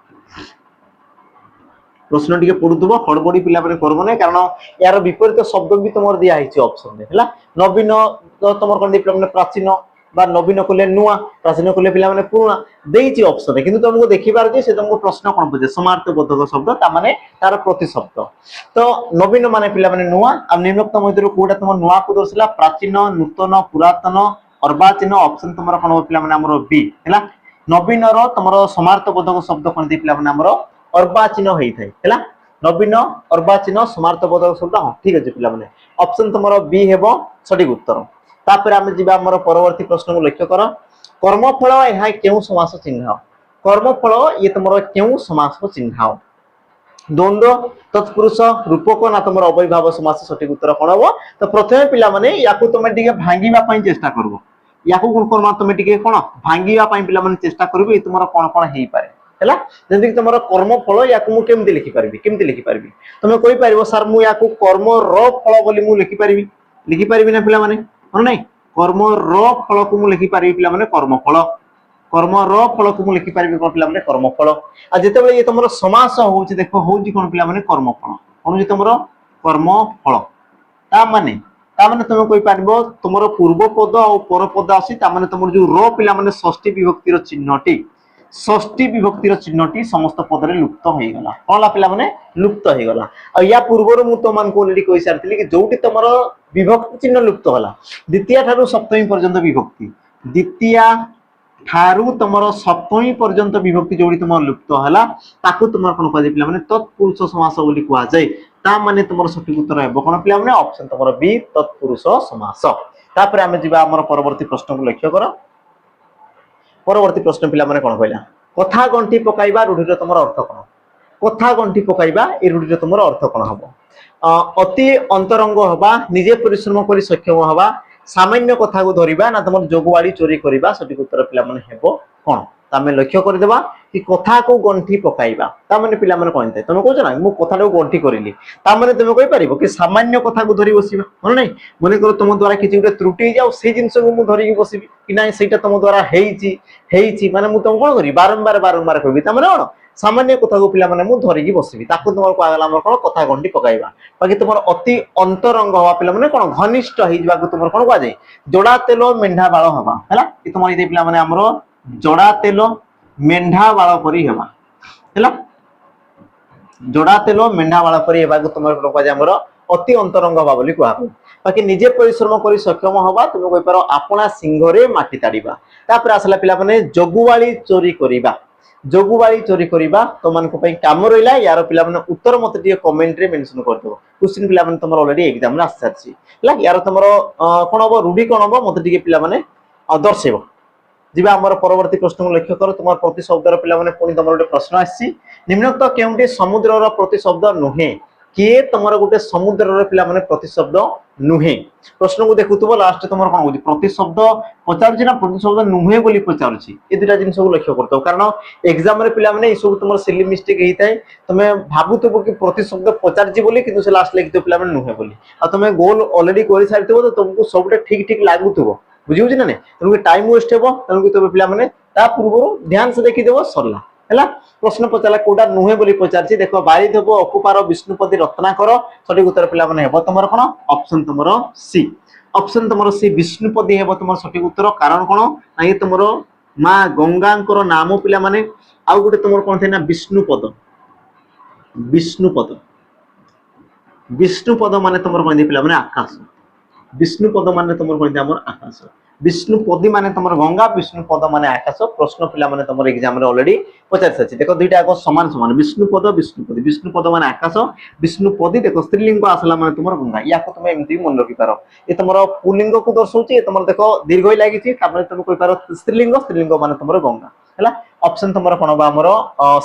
प्रश्न टिके पढुतबो हड़बड़ी पिला माने करबो नै कारण यार विपरीत शब्द भी तुमर दिया हिची ऑप्शन रे हला नवीन तो तुमर कोन पिला माने प्राचीन बा नवीन कोले नुआ प्राचीन कोले पिला माने पुराना देइची ऑप्शन रे किंतु तुमको देखि पार जे से तुमको प्रश्न कोन पजे समार्थबोधक शब्द ता माने तार प्रतिशब्द तो नवीन माने पिला माने नुआ आ निम्नोक्त मध्यरु कोडा तुम नुआ को दर्शला प्राचीन नूतन पुरातन अर्वाचीन ऑप्शन तुमर कोन पिला माने हमरो बी हला नवीन रो तुमरो समार्थबोधक शब्द कोन दि पिला माने हमरो अर्वाचीन हेइ थाइ हला नवीन अर्वाचीन समार्थबोधक शब्द हां ठीक अछि पिला माने ऑप्शन तुमरो बी हेबो सठिक उत्तर। तापर आमे जिबा हमर परवर्ती प्रश्न को लक्ष्य कर कर्मफल एहा केउ समास चिन्ह कर्मफल ये तुमरो केउ समास चिन्ह द्वंद्व तत्पुरुष रूपक ना तुमर अवयभाव समास सठिक उत्तर कोन हो तो प्रथमे पिला माने याकू तुमे टिके भांगीबा पई चेष्टा करबो याकू कोन कोन तुमे टिके कोन भांगीबा पई पिला माने चेष्टा करबो ए तुमर कोन कोन हेइ पारे हला जंदि तुमर कर्मफल याकू मु केमति लिखि परबी तुमे कोइ पारिबो सर मु याकू कर्म र फल बोली मु लिखि परबी ना पिला माने और नहीं कर्म र फल को मु लिखि पारि पिला माने कर्मफल कर्म र फल को मु लिखि पारि कोन पिला माने कर्मफल आ जते बेले ये तुमरो समास होउची देखो होउची कोन पिला माने कर्मफल कोन जे तुमरो कर्मफल ता माने तुमे कोइ पारिबो तुमरो पूर्व पद और पर पद आसी ता माने तुमरो जो र पिला माने षष्ठी विभक्ति रो चिन्हटी षष्ठी विभक्तिर चिन्हटी समस्त पदरे लुप्त हो गला कोला पिला माने लुप्त हो गला आ या पूर्वरो मु तो मान को ऑलरेडी कहि सारथिली कि जोटी तमरो विभक्ति चिन्ह लुप्त होला द्वितीय ठारू सप्तमी पर्यंत विभक्ति द्वितीय ठारू तमरो सप्तमी पर्यंत विभक्ति जोटी तमरो लुप्त होला ताकू तमरो कोन कहै पिला माने तत्पुरुष समास बोली कुआ जाय ता माने तमरो सठिक उत्तर हेबो कोन पिला माने ऑप्शन तमरो बी तत्पुरुष समास। तापर आमे जिबा हमर परवर्ती प्रश्न को लक्ष्य करा परवर्ती प्रश्न पिला माने कोन कहला कथा गंठी पकाइबा रूढिर तुमर अर्थ कोन कथा गंठी पकाइबा ए रूढिर तुमर अर्थ कोन हबो अति अंतरंग हबा निजे परिश्रम करी सक्षम हबा सामान्य कथा को धरिबा ना तुमर जोगवाड़ी चोरी करिबा सठिक उत्तर पिला माने हेबो कोन तामे लक्ष्य कर देबा कि कथा को गंठी पकाइबा ता माने पिला माने कोन थाय तुम कहछ ना मु कथा को गंठी करिली ता माने तुम कहि परिबो कि सामान्य कथा को धरि बसिबा मन नै मने करो तुम द्वारा किछि गुटे त्रुटि जाउ से जिंस को मु धरि बसिबी कि नै सेटा तुम द्वारा हेइची माने मु तुम कोन करी बारंबार कहबी ता माने कोन सामान्य कथा को पिला माने मु धरि की बसिबी ताको तुम को आगला हमर कोन कथा गंठी पकाइबा बाकी तुमर अति अंतरंग हवा पिला माने कोन घनिष्ठ हेइ जबा को तुमर कोन को जाय जोड़ा तेलो मेंढा बाळ हवा हला कि तुमर इदे पिला माने हमरो जोड़ा तेलो मेंढा बाळ परी हेबा हला जोड़ा तेलो मेंढा बाळ परी हेबा को तुमर को जाय हमरो अति अंतरंग हवा बोली कुआ बाकी निजे परिश्रम करी सक्षम हवा तुम कहि पारो आपना सिंहरे माटी ताड़ीबा तापर आसला पिला माने जोगुवाली चोरी करिबा तो मन को पई काम रहिला यार पिला माने उत्तर मते दिए कमेंट रे मेंशन कर दो क्वेश्चन पिला माने तमरो ऑलरेडी एग्जाम रे आसारछि हला यार तमरो कोन हबो रूढी कोन हबो मते दिए पिला माने दर्शेबो जिबा हमर परवर्ती प्रश्न को लक्ष्य करो तुमार प्रतिशब्द रो पिला माने पुनी तमरो ଗୋଟେ प्रश्न आछि निम्नोक्त केउटी समुद्र रो प्रतिशब्द नुहे किए तमरो गोटे समुद्र रो पिला माने प्रतिशब्द नुहे प्रश्न को देखुतबो लास्ट तमरो कोन होछि प्रतिशब्द पचारछि ना प्रतिशब्द नुहे बोली पचारछि ए दुटा जिंस को लक्ष्य करतो कारण एग्जाम रे पिला माने ई सब तमरो सिली मिस्टेक हेइताय तमे भाबुतबो कि प्रतिशब्द पचारछि बोली किंतु से लास्ट लिखितो पिला माने नुहे बोली आ तमे गोल ऑलरेडी करि सारितबो तो तुमको सबटे ठीक ठीक लागुतबो बुझिउ ना ने तुमको टाइम वेस्ट हेबो तुमको तबे पिला माने ता पूर्व ध्यान से देखि देबो सरला हला प्रश्न पचाला कोडा नुहे बोली पचारछि देखो बारी देबो अकुपार विष्णुपति रत्नाकर सठिक उत्तर पिला माने हेबो तमरो कोन ऑप्शन तमरो सी विष्णुपति हेबो तमरो सठिक उत्तर कारण कोन ना ये तमरो मां गंगांकर नाम पिला माने आ गुटे तमरो कोन थे ना विष्णुपद माने तमरो कोन पिला माने आकाश विष्णुपद माने तमरो कोन हमर आकाश विष्णुपदी माने तमर गंगा विष्णुपद माने आकाश प्रश्न पिला माने तमर एग्जाम रे ऑलरेडी पचार सछि देखो दुईटा को समान विष्णुपद माने आकाश विष्णुपदी देखो स्त्रीलिंग आसला माने तमर गंगा या को तुम एमती मन रखि पारो ए तमर पुल्लिंग को दर्शौछि ए तमर देखो दीर्घ लागि छि तापर तुम कहि पारो स्त्रीलिंग माने तमर गंगा हला ऑप्शन तमर कोन बा हमर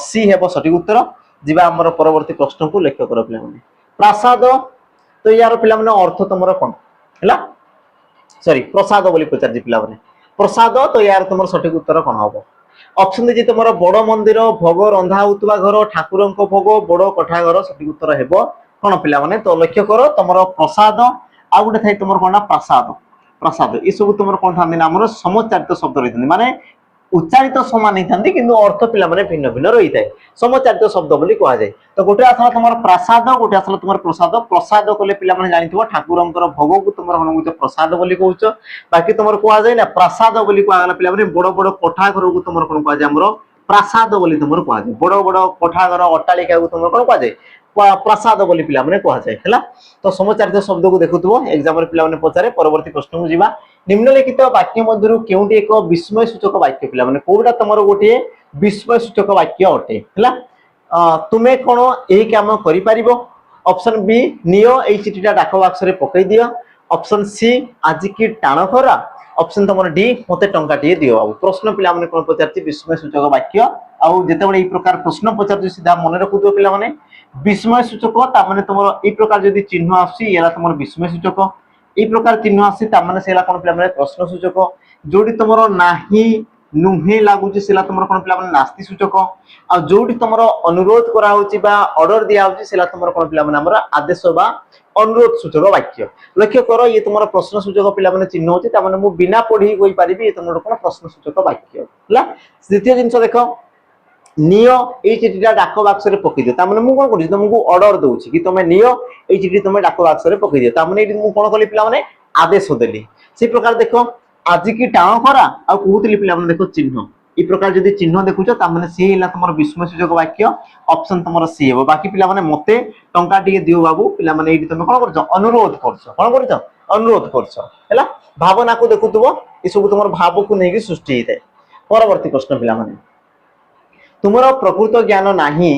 सी हेबो सठिक उत्तर जिबा हमर परवर्ती प्रश्न को लक्ष्य करो पिला माने प्रासाद तो यार पिला माने अर्थ तमर कोन हला सॉरी प्रसाद बोली पचार पिला माने प्रसाद तो यार तुम सठिक उत्तर कौन हम ऑप्शन दे तुम बड़ मंदिर भोग रंधा होता घर ठाकुर भोग बड़ कठा घर सठिक उत्तर हे कौन पिला माने तो लक्ष्य कर तुम प्रसाद आ गोटे थे तुम कौन प्रसाद प्रसाद ये सब तुम कौन था आम समोच्चारित शब्द रही माने उच्चारित समान ही था किंतु अर्थ पिला माने भिन्न भिन्न रही है समोच्चारित शब्द बोली कह जाए तो गोटे आसला तुम प्रसाद गोटे आसला तुम प्रसाद प्रसाद कले पिला माने जानिथिबो ठाकुर भोग को तुम कौन प्रसाद बोली कहउछ बाकी तुम कह जाए ना प्रसाद बोली कहला पिला माने बड़ बड़ कोठा घर को तुम कौन कह जाए हमर प्रसाद बोली तुम कह जाए बड़ बड़ कोठा घर अट्टालिका को तुम कौन कह जाए प्रसाद बोली पिला माने कह जाए हैला तो समोच्चारित शब्द को देखुथबो एग्जाम रे पिला माने पचारे परवर्ती प्रश्न को जीवा निम्नलिखित वाक्य मध्यरु केउटी एक विस्मय सूचक वाक्य पिला माने कोडा तमर गोटे विस्मय सूचक वाक्य अटे हैला तुमे कोन एही काम करि परिबो ऑप्शन बी नियो एही चिठीटा डाक बॉक्स रे पकई दियो ऑप्शन सी आज की टाण खरा ऑप्शन तमर डी मते टंका टिए दियो बाबू प्रश्न पिला माने कोन पचारती विस्मय सूचक वाक्य आउ जेते बळे ई प्रकार प्रश्न पचारती सीधा मन रखुतो पिला माने विस्मय सूचक ता माने तमर ई प्रकार जदी चिन्ह आसी याला तमर विस्मय सूचक ई प्रकार चिन्ह आसी ता माने सेला कोन पिला माने प्रश्न सूचक जोडी तमर नाही नुहे लागुची सेला तमर कोन पिला माने नास्ति सूचक आ जोडी तमर अनुरोध करा होची बा ऑर्डर दिया होची सेला तमर कोन पिला माने हमर आदेश बा अनुरोध सूचक वाक्य लक्ष्य करो ये तुम प्रश्न सूचक पिला माने चिन्ह होची ता माने मु बिना पढ़ी कोइ परिबी ये तुमरो कोन प्रश्न सूचक वाक्य हला द्वितीय जिंस देखो नियो ए चिठीटा डाक बॉक्स रे पकई दियो ता माने मु कोन करि तुमको ऑर्डर दोउची कि तुम नियो ए चिठी तुम डाक बॉक्स रे पकई दियो ता माने एटी मु कोन कली पिला माने आदेश देली से प्रकार देखो आज की टाण करा आ कहूतली पिला माने देखो चिन्ह ई प्रकार जदी चिन्ह देखुचो ता माने से हिला तुमर विस्मय सूचक वाक्य ऑप्शन तुमर सी हेबो बाकी पिला माने मते टंका टिके दियो बाबू पिला माने एटी तुम कोन करछो अनुरोध करछो कोन करछो अनुरोध करछो हैला भावना को देखुतबो ई सब तुमर भाव को नेकी सृष्टि हिते परवर्ती प्रश्न पिला माने तुमर प्रकृत ज्ञान नाही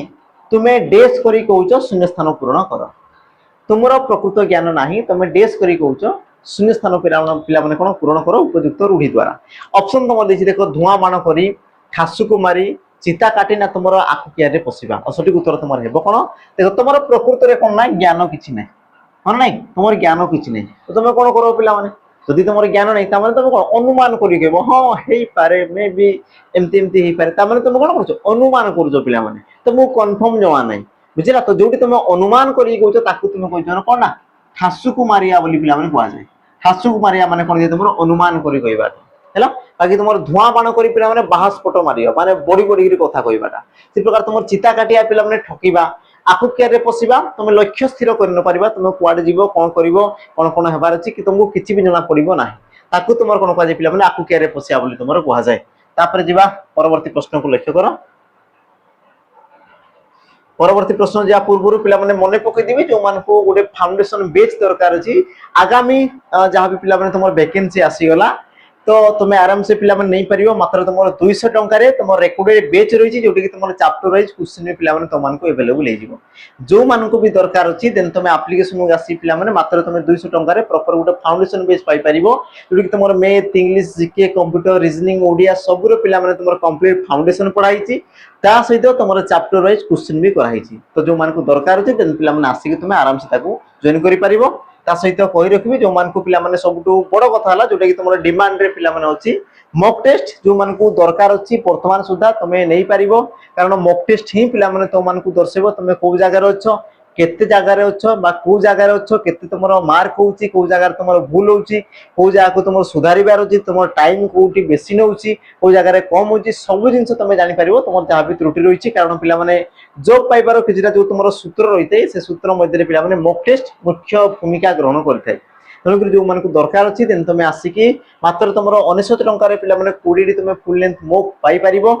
तुमे डेस करी कहउचो शून्य स्थान पूर्ण कर तुमर प्रकृत ज्ञान नाही तुमे डेस करी कहउचो शून्य स्थान पिला माने कोन पूर्ण करो उपयुक्त रूढ़ी द्वारा ऑप्शन तुम देछि देखो धुआं बाण करी खासु को मारी चिता काटी ना तुमर आखु किया रे पसिबा असठी उत्तर तुमर हेबो कोन देखो तुमर प्रकृत रे कोन ना ज्ञान किछि नै मन नै तुमर ज्ञान किछि नै तो तुमे कोन करो पिला माने जदि तुमर ज्ञान नै ता माने तुम कोन अनुमान करी केबो हां हेई पारे मे बी एमती एमती हेई पारे ता माने तुम कोन करछो अनुमान करजो पिला माने तुम कंफर्म जवा नै बुझिला तो जोटी तुम अनुमान करी कहउचो ताकू तुम कहजो कोन ना खासु को मारिया बोली पिला माने कहआ जाय खासु को मारिया माने कोन जे तुमर अनुमान करी कहबा हैला बाकी तुमर धुआं बाण करी पिला माने बाहास्फोट मारियो माने बड़ी बड़ी कथा कहबाटा से प्रकार तुमर चिता काटिया पिला माने ठकीबा आखु केयर रे पसिबा तुम लक्ष्य स्थिर कर न परिबा तुम कुआडे जीवो कोन करिवो कोन हेबार अछि कि तुमको किछि भी जणा पड़िबो नाही ताकू तुमर कोन कहजे पिला माने आखु केयर रे पसिया बोली तुमर कहआ जाय तापर जीवा परवर्ती प्रश्न को लक्ष्य करो परवर्ती प्रश्न जा पूर्व पिला माने मने पकई दिबे जो मान को गोटे फाउंडेशन बेच दरकार अछि आगामी जहां भी पिला माने तुमर वैकेंसी आसी गला तो तुम्हें आराम से पिला माने नहीं परियो मात्र तुमर 200 टंका रे तुमर रेकॉर्डेड बेच रही छी जोटी कि तुमर चैप्टर वाइज क्वेश्चन में पिला माने तुमन को अवेलेबल हे जिवो जो मान को भी दरकार अछि देन तुम एप्लीकेशन में आसी पिला माने मात्र तुम 200 टंका रे प्रॉपर गोटे फाउंडेशन बेच पाई परिबो जोटी कि तुमर math English GK computer reasoning Odia सब रो पिला माने तुमर कंप्लीट फाउंडेशन पढ़ाई छी ता सहित तुमर चैप्टर वाइज क्वेश्चन भी कराई छी तो जो मान को दरकार अछि देन पिला माने आसी कि तुम आराम से ताको जॉइन करि परिबो ता सहित कहि रखबी जो मान को पिला माने सबटू बड़ कथा हला जोटा कि तुमर डिमांड रे पिला माने अछि मॉक टेस्ट जो मान को दरकार अछि वर्तमान सुधा तुमे नै परिबो कारण मॉक टेस्ट ही पिला माने तो मान को दर्शेबो तुमे को जागा रे अछो केते जागा रे अछो बा को जागा रे अछो केते तुमर मार्क होउची को जागा रे तुमर भूल होउची को जागा को तुमर सुधारिबार अछि तुमर टाइम कोठी बेसी नउची को जागा रे कम होउची सब जिंस तुमे जानि परिबो तुमर जहा भी त्रुटि रहिची कारण पिला माने जॉब पाइबार किछिटा जो तुमर सूत्र रहिते से सूत्र मध्ये रे पिला माने मॉक टेस्ट मुख्य भूमिका ग्रहण करथाय तेणुकर जो मान को दरकार अछि देन तुमे आसिकी मात्र तुमर 99 टंका रे पिला माने 20 डी तुमे फुल लेंथ मॉक पाई परिबो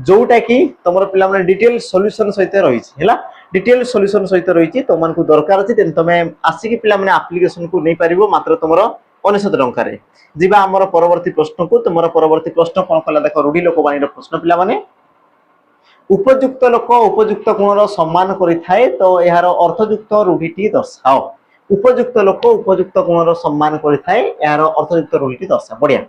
जोटा कि तुमर पिला माने डिटेल सॉल्यूशन सहित रहिछि हैला डिटेल सॉल्यूशन सहित रहिछि तो मान को दरकार अछि देन तुमे आसिकी पिला माने एप्लीकेशन को नै परिबो मात्र तुमर 99 टंका रे जिबा हमर परवर्ती प्रश्न को तुमर परवर्ती प्रश्न कोन कला देखो रूढी लोकवाणी रो प्रश्न पिला माने उपयुक्त लोक उपयुक्त गुणर सम्मान करिथाय तो एहार अर्थयुक्त रूढीटी दर्शाओ उपयुक्त लोक उपयुक्त गुणर सम्मान करिथाय एहार अर्थयुक्त रूढीटी दर्शा बढ़िया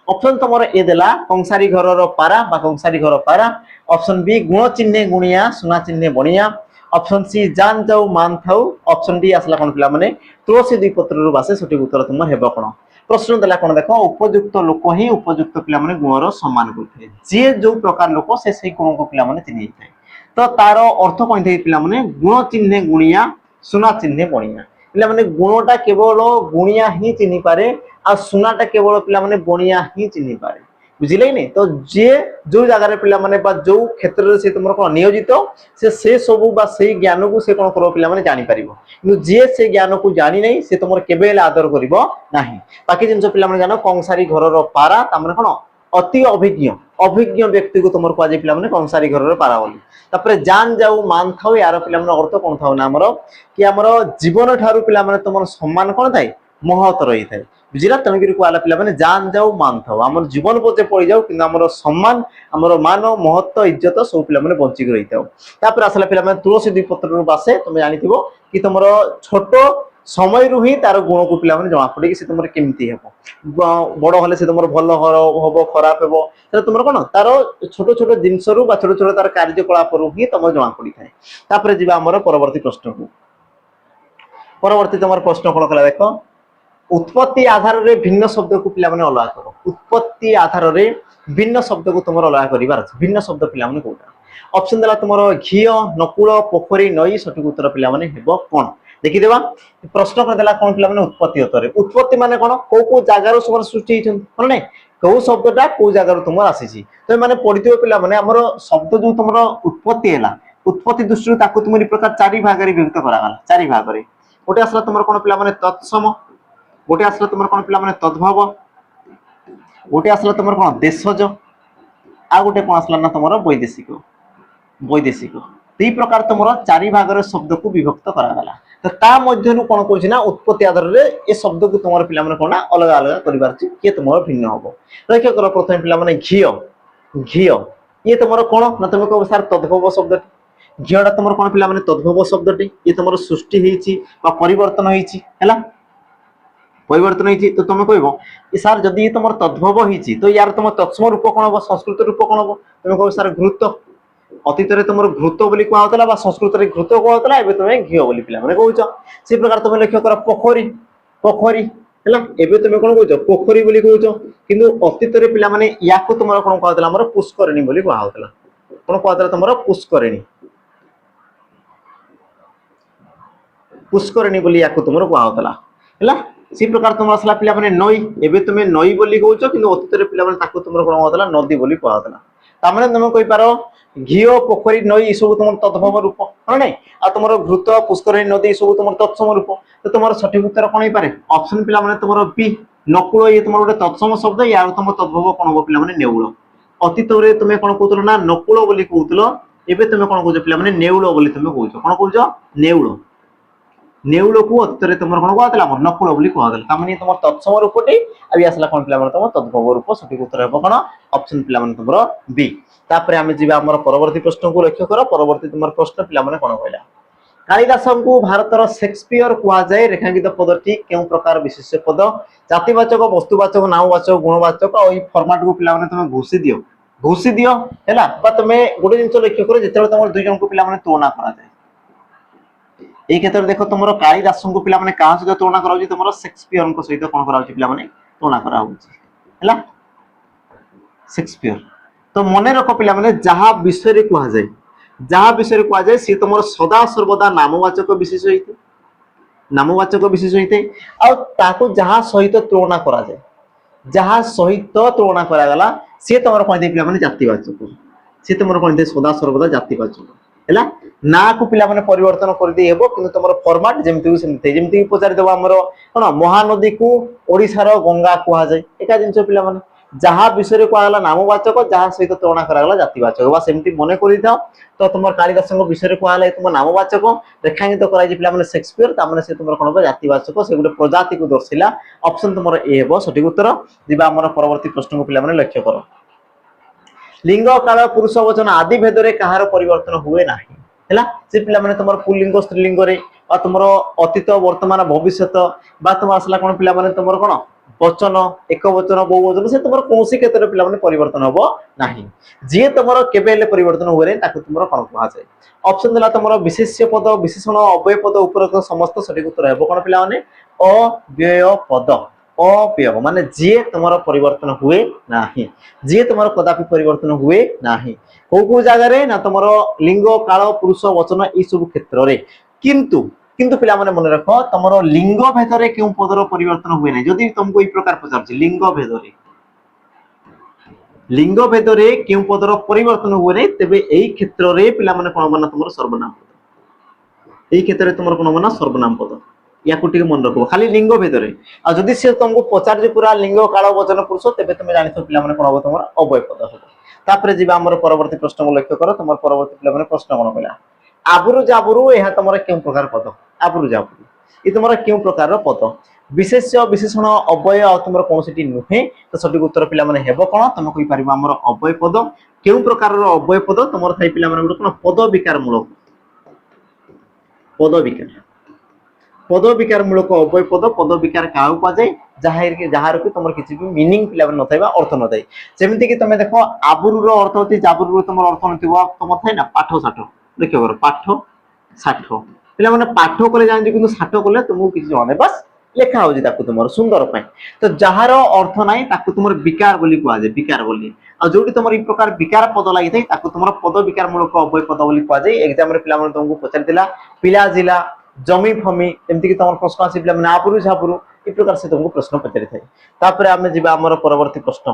ऑप्शन तुमर ए देला कंसारी घरर पारा बा कंसारी घर पारा ऑप्शन बी गुण चिन्हे गुणिया सुना चिन्हे बणिया ऑप्शन सी जान जाऊ मान थाऊ ऑप्शन डी आसला कोन पिला माने तुलसी दुई पत्र रु बासे सठिक उत्तर तुमर हेबो कोन प्रश्न देला कोन देखो उपयुक्त लोक ही उपयुक्त पिला माने गुणर सम्मान करथे जे जो प्रकार लोक से गुण को पिला माने चिन्हि थाए तो तार अर्थ कोन थे पिला माने गुण चिन्हे गुणिया सुना चिन्हे बणिया पिला माने गुणटा केवल गुणिया ही चिन्हि पारे आ सुनाटा केवल पिला माने बणिया ही चिन्हि पारे बुझिले नहीं तो जे जो जगह पिला माने बा जो क्षेत्र रे से तुमर कोन नियोजित से सब बा से ज्ञान को से कोन करो पिला माने जानि परिबो किंतु जे से ज्ञान को जानि नहीं से तुमर केबेल आदर करिवो नाही बाकी जिनस पिला माने जानो कंसारी घर रो पारा त माने कोन अति अभिज्ञ अभिज्ञ व्यक्ति को तुमर को आज पिला माने कंसारी घर रो पारा बोली तापर जान जाऊ मान थाओ यार पिला माने अर्थ कोन थाओ ना हमरो कि हमरो जीवन ठारू पिला माने तुमर सम्मान कोन थाए महत रही थाए बुझिला तणगिरी को आला पिला माने जान जाऊ मान थाओ हमर जीवन पचे पड़ी जाऊ कि हमरो सम्मान हमरो मान महत्व इज्जत सब पिला माने बंची रही थाओ तापर आसला पिला माने तुलसी द्वी पत्र रो बासे तुम जानिथिबो कि तुमरो छोटो समय रु ही तार गुण को पिला माने जमा पड़े कि से तुमर केमती हेबो बड़ हले से तुमर भलो होबो खराब हेबो त तुमर कोन तार छोटो छोटो जिंस रु बा छोटो छोटो तार कार्यकलाप रु ही तुमर जमा पड़ी थाए तापर जिबा हमर परवर्ती प्रश्न को परवर्ती तुमर प्रश्न कोन कला देखो उत्पत्ति आधार रे भिन्न शब्द को पिला माने अलग करो उत्पत्ति आधार रे भिन्न शब्द को तुमर अलग करिवार अछि भिन्न शब्द पिला माने कोटा ऑप्शन देला तुमर घियो नकुल पोखरी नई सठिक उत्तर पिला माने हेबो कोन देखि देबा प्रश्न कर देला कोन पिला माने उत्पत्ति उत्तर उत्पत्ति माने कोन को जागा रो समर सृष्टि हिचन कोन नै को शब्दटा को जागा रो तुमर आसीची तो माने पढिथिबो पिला माने हमर शब्द जो तुमर उत्पत्ति हैला उत्पत्ति दृष्टि ताको तुमरी प्रकार चारि भाग रे विभक्त करा गला चारि भाग रे गोटे असला तुमर कोन पिला माने तत्सम गोटे आसला तुमर कोन पिला माने तद्भव गोटे आसला तुमर कोन देशज आ गोटे कोन आसला ना तुमर वैदेशिक वैदेशिक ती प्रकार तुमर चारि भाग रे शब्द को विभक्त करा गला तो ता मध्य नु कोन कहछि ना उत्पत्ति आधार रे ए शब्द को तुमर पिला माने कोन अलग अलग करिवार छि के तुमर भिन्न होबो लक्ष्य करो प्रथम पिला माने घियो घियो ये तुमर कोन ना तुम को सर तद्भव शब्द घियोटा तुमर कोन पिला माने तद्भव शब्दटी ये तुमर सृष्टि हेछि बा परिवर्तन हेछि हैला परिवर्तन होती तो तुम कह सार जदि तुम तद्भव होती तो यार तुम तत्सम रूप कौन हम संस्कृत रूप कौन हम तुम कह सार घृत अतीत में तुम घृत बोली कहला संस्कृत में घृत कहला एवं तुम घी बोली पिला मैंने कौच से प्रकार तुम लक्ष्य कर पोखरी पोखरी है एवं तुम कौन कौच पोखरी बोली कौच कि अतीत में पिला माने या तुम कौन कहला पुष्करिणी बोली कहला कौन कहला तुम पुष्करिणी पुष्करिणी बोली या तुम कहला है सी प्रकार तुम आसला पिला माने नई एबे तुमे नई बोली कहउछो किंतु अतीत रे पिला माने ताको तुमर कोन होतला नदी बोली कहतला ता माने तुम कहि पारो घियो पोखरी नई ई सब तुमर तद्भव रूप ह नै आ तुमर घृत पुष्करिणी नदी ई सब तुमर तत्सम रूप तो तुमर सठिक उत्तर कोन ही पारे ऑप्शन पिला माने तुमर बी नकुल ये तुमर गोटे तत्सम शब्द या तुम तद्भव कोन हो पिला माने नेउल अतीत रे तुमे कोन कहतलो ना नकुल बोली कहतलो एबे तुमे कोन कहउछो पिला माने नेउल बोली तुमे कहउछो कोन कहउछो नेउल नेउल को अतीत तुम कौन कहला नकुल बोली कहला तामाने तुम तत्सम रूपटी अभी आसला कौन पिला तुम तद्भव रूप सठिक उत्तर हेबो कोन ऑप्शन पिला तुम बी तापर आमे जीवा हमर परवर्ती प्रश्न को लक्ष्य कर परवर्ती तुम प्रश्न पिला कोन कहला कालिदास को भारतर शेक्सपियर कहा जाए रेखांकित पदटी केउ प्रकार विशेष पद जातिवाचक वस्तुवाचक नामवाचक गुणवाचक और ई फॉर्मेट को पिला तुम घुसी दियो हैला बा तुम गोटे जिंस लक्ष्य कर जेते तुम दुई जन को पिला तुलना करा जाए ए क्षेत्र देखो तुम कालिदास को पिला माने कहा सहित तुलना कराउची तुम शेक्सपियर को सहित कोन कराउची पिला माने तुलना कराउची हैला शेक्सपियर तो मने रखो पिला माने जहा विषय रे कहा जाए सी तुम सदा सर्वदा नामवाचक विशेष होइते आ ताको जहा सहित तुलना करा जाए जहा सहित तुलना करा गला सी तुम कोन दे पिला माने जातिवाचक सी तुम कोन दे सदा सर्वदा जातिवाचक हैला ना को पिला माने परिवर्तन कर दी हेबो किंतु तुमर फॉर्मेट जेमती पचारि देबो हमरो कोन महानदी को ओडिसा रो गंगा कहा जाए एका जिंस पिला माने जहा विषय रे कहला नामवाचक जहा सहित तुलना करा गला जातिवाचक बा सेमती मने करि थाओ तो तुमर कालिदास को विषय रे कहला तुम नामवाचक रेखांकित कराई जे पिला माने शेक्सपियर ता माने से तुमर कोन जातिवाचक से गुटे प्रजाति को दर्शिला ऑप्शन तुमर ए हेबो सठिक उत्तर दिबा हमर परवर्ती प्रश्न को पिला माने लक्ष्य करो लिंग काल पुरुष वचन आदि भेद रे कहार परिवर्तन हुए नाही हैला से पिला माने तुमर पुल्लिंग स्त्रीलिंग रे बा तुमर अतीत वर्तमान भविष्यत बा तुम आसला कोन पिला माने तुमर कोन वचन एक वचन बहुवचन से तुमर कोनसी क्षेत्र पिला माने परिवर्तन होबो नाही जे तुमर केबेले परिवर्तन हुए रे ताको तुमर कोन कहा जाय ऑप्शन देला तुमर विशेष्य पद विशेषण अव्यय पद उपरोक्त समस्त सठिक उत्तर हेबो कोन पिला माने अव्यय पद ଅବୟବ ମାନେ ଯିଏ ତୁମର ପରିବର୍ତ୍ତନ ହୁଏ ନାହିଁ, ଯିଏ ତୁମର କଦାପି ପରିବର୍ତ୍ତନ ହୁଏ ନାହିଁ। କୋଉ କୋଉ ଜାଗାରେ ନା ତୁମର ଲିଙ୍ଗ କାଳ ପୁରୁଷ ବଚନ ଏଇ ସବୁ କ୍ଷେତ୍ରରେ। କିନ୍ତୁ କିନ୍ତୁ ପିଲାମାନେ ମନେ ରଖ ତମର ଲିଙ୍ଗ ଭେଦରେ କେଉଁ ପଦର ପରିବର୍ତ୍ତନ ହୁଏ ନାହିଁ। ଯଦି ତମକୁ ଏଇ ପ୍ରକାର ପଚାରୁଛି ଲିଙ୍ଗ ଭେଦରେ କେଉଁ ପଦର ପରିବର୍ତ୍ତନ ହୁଏ ନାହିଁ, ତେବେ ଏଇ କ୍ଷେତ୍ରରେ ପିଲାମାନେ କଣ ହବ ନା ତମର ସର୍ବନାମ ପଦ। ଏଇ କ୍ଷେତ୍ରରେ ତମର କଣ ହବ ନା ସର୍ବନାମ ପଦ। ইয়াକୁ ଟିକେ মনে রাখবো খালি লিঙ্গ ভেদরে। আর যদি সে তোমাকে পচারছে পুরা লিঙ্গ কাল বচন পুরুষ তেবে তুমি জানিথ পিলা মানে কোন হবো তোমার অব্যয় পদ হবো। তারপরে যা আমার পরবর্তী প্রশ্নକୁ লক্ষ্য কর। তোমার পরবর্তী পিলা মানে প্রশ্ন কোন কইলা আবরু জাবরু এহা তোমার কেউ প্রকার পদ। আবরু জাবরু এ তোমার কেউ প্রকার পদ। বিশেষ্য বিশেষণ অব্যয় আর তোমার কোনসিটি নুহে। তো সঠিক উত্তর পিলা মানে হেব কোন তুমি কই পারিবা আমার অব্যয় পদ। কেউ প্রকারর অব্যয় পদ তোমার থাই পিলা মানে কোন পদ বিকার মূলক। পদ বিকার পদ বিকার মূলক অব্যয় পদ পদ বিকার কাউ কুযায় যাହାର কি তোমার কিছু ବି মিনিং পিলা নথাই বা অর্থ নথাই। যেମିତି কি তুমি দেখো আবুরুর অর্থ হচ্ছে জাবুরুর তোমার অর্থ নথিব তোমার থাই না পাঠ ষাঠ। দেখো কর পাঠ ষাঠ পিলা মানে পাঠ কলে জানি কিন্তু ষাঠ কলে তোমাকে কিছু জনে বাস লেখা হচ্ছে তাকে তোমার সুন্দর পাই। তো যাହାର অর্থ নাই তাকে তোমার বিকার বলি কুযায় বিকার বলি। আর যোটি তোমার এই প্রকার বিকার পদ লাগি থাই তাকে তোমার পদ বিকার মূলক অব্যয় পদ বলি কুযায়। এক্সাম রে পিলা মানে তোমাকে পচারিলা পিলা জিলা জমি ফমি এমতিকি তোমার প্রশ্ন আসি পিলা মানে আবুরু ঝাবুরু এই প্রকার সে তোমাকে প্রশ্ন পচারি থাকে। তারপরে আমি যা আমার পরবর্তী প্রশ্ন।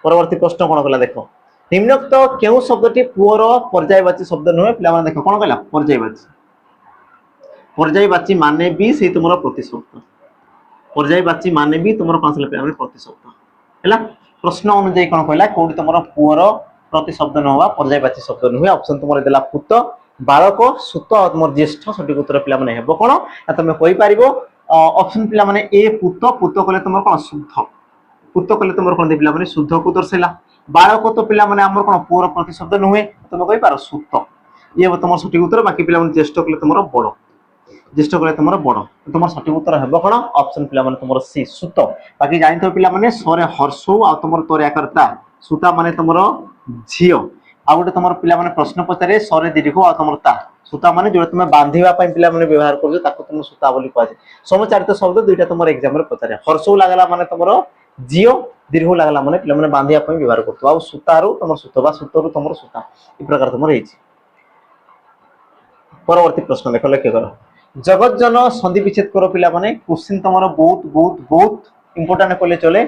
পরবর্তী প্রশ্ন কোন কলা দেখো নিম্নোক্ত কেউ শব্দটি পুয়র পর্যায়বাচী শব্দ নুহে। পিলা মানে দেখো কোন কইলা পর্যায়বাচী। পর্যায়বাচী মানে বি সেই তোমার প্রতিশব্দ। পর্যায়বাচী মানে বি তোমার কোন আসলে পিলা মানে প্রতিশব্দ হেলা। প্রশ্ন অনুযায়ী কোন কইলা কোটি তোমার পুয়র প্রতিশব্দ নহবা পর্যায়বাচী শব্দ নুহে। অপশন তোমার দেলা পুত বালক সুত তোমার জ্যেষ্ঠ। সঠিক উত্তর পিলা মানে হেব কোন না তুমি কই পারিবো অপশন পিলা মানে এ পুত পুত কলে তোমার কোন শুদ্ধ। পুত কলে তোমার কোন পিলা মানে শুদ্ধ কু দর্শাইলা। বালক তো পিলা মানে আমার কোন পুয়র প্রতিশব্দ নুহে তুমি কই পারো সুত। ইয়ে তোমার সঠিক উত্তর। বাকি পিলা মানে জ্যেষ্ঠ কলে তোমার বড়। জ্যেষ্ঠ কলে তোমার বড়। তোমার সঠিক উত্তর হেব কোন অপশন পিলা মানে তোমার সি সুত। বাকি জানিথ পিলা মানে সরে হর্ষ আর তোমার তরে আকারতা সুতা মানে তোমার ঝিও। ଆଉ ଗୋଟେ ତମର ପିଲାମାନେ ପ୍ରଶ୍ନ ପଚାରେ ସରେ ଦୀର୍ଘ ଆଉ ତମର ତା ସୂତା ମାନେ ଯୋଉଟା ତମେ ବାନ୍ଧିବା ପାଇଁ ପିଲାମାନେ ବ୍ୟବହାର କରୁଛ ତାକୁ ତମର ସୂତା ବୋଲି କୁହାଯାଏ। ସମଚାରିତ ଶବ୍ଦ ଦୁଇଟା ତମର ଏକ୍ସାମ ରେ ପଚାରେ। ହର୍ଷଉ ଲାଗଲା ମାନେ ତମର ଜିଓ ଦୀର୍ଘ ଲାଗଲା ମାନେ ପିଲାମାନେ ବାନ୍ଧିବା ପାଇଁ ବ୍ୟବହାର କରୁଥିବ। ଆଉ ସୂତାରୁ ତମର ସୂତ ବା ସୂତରୁ ତମର ସୂତା এই ପ୍ରକାର ତମର ହେଇଛି। পরবর্তী প্রশ্ন দেখো লক্ষ্য কর জগৎ জন সন্ধি বিচ্ছেদ করো পিলাମାନେ কোশ্চিন তোমার বহুত বহুত বহুত ইম্পর্টান্ট কলে চলে।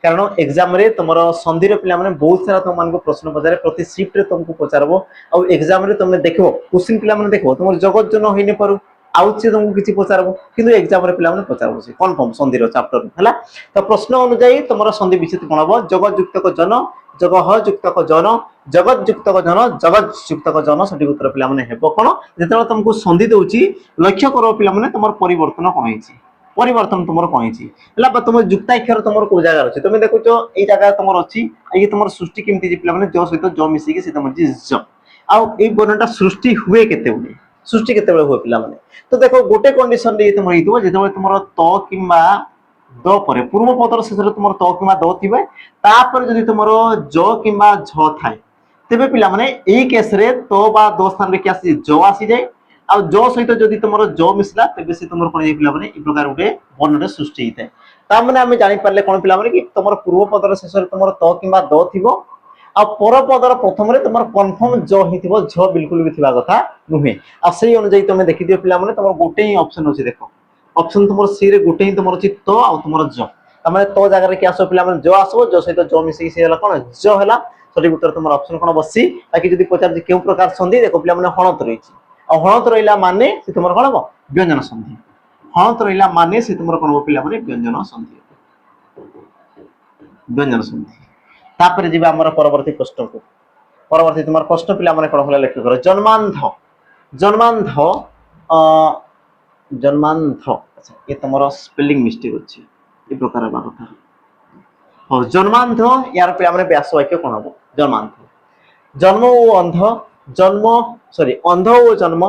কারণ এক্সাম রে তোমার সন্ধির পিলাମାନେ বহুত সারা তোমাকে প্রশ্ন পচারে প্রতি শিফট রে তোমাকে পচারব। আর এক্সাম রে তুমি দেখো কোশ্চিন পিলাମାନେ দেখো তোমার জগৎ জন হই নি পারু আউ সে তোমাকে কিছু পচারব কিন্তু এক্সাম রে পিলাମାନେ পচারব সে কনফার্ম সন্ধির চ্যাপ্টার হেলা। তো প্রশ্ন অনুযায়ী তোমার সন্ধি বিচ্ছেদ কোন হবো জগৎ যুক্তক জন জগহ যুক্তক জন জগৎ যুক্তক জন জগৎ যুক্তক জন। সঠিক উত্তর পিলাମାନେ হেব কোন যেতବେଳେ তোমাকে সন্ধি দউচি লক্ষ্য করো পিলাମାନେ তোমার পরিবর্তন কোন হইছি। পরিবর্তন তোমার কোন হইছি হেলা বা তোমার যুক্তাক্ষর তোমার কোন জায়গা আছে তুমি দেখুছ এই জায়গা তোমার আছে। এই তোমার সৃষ্টি কেমতি যে পিলাମାନେ জ সহিত জ মিশিকি সে তোমার জ আউ এই বর্ণটা সৃষ্টি হুয়ে কেতেবেলে সৃষ্টি কেতেবেলে হুয়ে পিলাମାନେ। তো দেখো গোটে কন্ডিশন রে তোমার হইতো যেতବେଳେ তোমার ত কিংবা দ পরে পূর্ব পদর শেষে তোমার ত কিংবা দ থিবে তারপরে যদি তোমার জ কিংবা ঝ থাই তেবে পিলাମାନେ এই কেসরে ত বা দ স্থানে কি আসি জ আসি যায়। ଆଉ ଜ ସହିତ ଯଦି ତମର ଜ ମିଶିଲା ତେବେ ସେ ତମର କଣ ପିଲାମାନେ এই ପ୍ରକାର ଗୋଟେ ବର୍ଣ୍ଣରେ ସୃଷ୍ଟି ହେଇଥାଏ। ତା ମାନେ ଆମେ ଜାଣି ପାରିଲେ କଣ ପିଲାମାନେ କି ତମର ପୂର୍ବ ପଦର ଶେଷରେ ତମର ତ କିମ୍ବା ଦ ଥିବ ଆଉ ପର ପଦର ପ୍ରଥମରେ ତମର କନଫର୍ମ ଜ ହେଇଥିବ ଝ ବିଲକୁଲ ବି ଥିବା କଥା ନୁହେଁ। ଆଉ ସେଇ ଅନୁଯାୟୀ ତମେ ଦେଖିଦିଅ ପିଲାମାନେ ତମର ଗୋଟେ ହିଁ ଅପସନ ଅଛି ଦେଖ ଅପସନ ତମର ସି ରେ ଗୋଟେ ହିଁ ତମର ଅଛି ତ ଆଉ ତମର ଜ। ତାମାନେ ତ ଜାଗାରେ କି ଆସିବ ପିଲାମାନେ ଜ ଆସିବ ଜ ସହିତ ଜ ମିଶିକି ସେ ହେଲା କଣ ଜ ହେଲା। ସଠିକ ଉତ୍ତର ତମର ଅପସନ କଣ ବସି। ବାକି ଯଦି ପଚାରୁଛି କେଉଁ ପ୍ରକାର ସନ୍ଧି ଦେଖ ପିଲାମାନେ ହଣତ ରହିଛି ଆଉ ହଣତ রইলা মানে সে তোমার কোন হবো ব্যঞ্জন সন্ধি। হণত রইলা মানে সে তোমার কোন হবো পিলাମାନେ ব্যঞ্জন সন্ধি ব্যঞ্জন সন্ধি। তারপরে যাবে আমরা পরবর্তী প্রশ্নকু। পরবর্তী তোমার প্রশ্ন পিলাମାନେ কোন হলে লক্ষ্য করো জন্মান্ধ জন্মান্ধ জন্মান্ধ আচ্ছা এ তোমার স্পেলিং মিস্টেক আছে এই প্রকার হবা কথা। হ্যাঁ জন্মান্ধ ইয়ার পিলাମାନେ ব্যাস বাক্য কোন হবো জন্মান্ধ। জন্ম ও অন্ধ জন্ম সরি অন্ধ ও জন্ম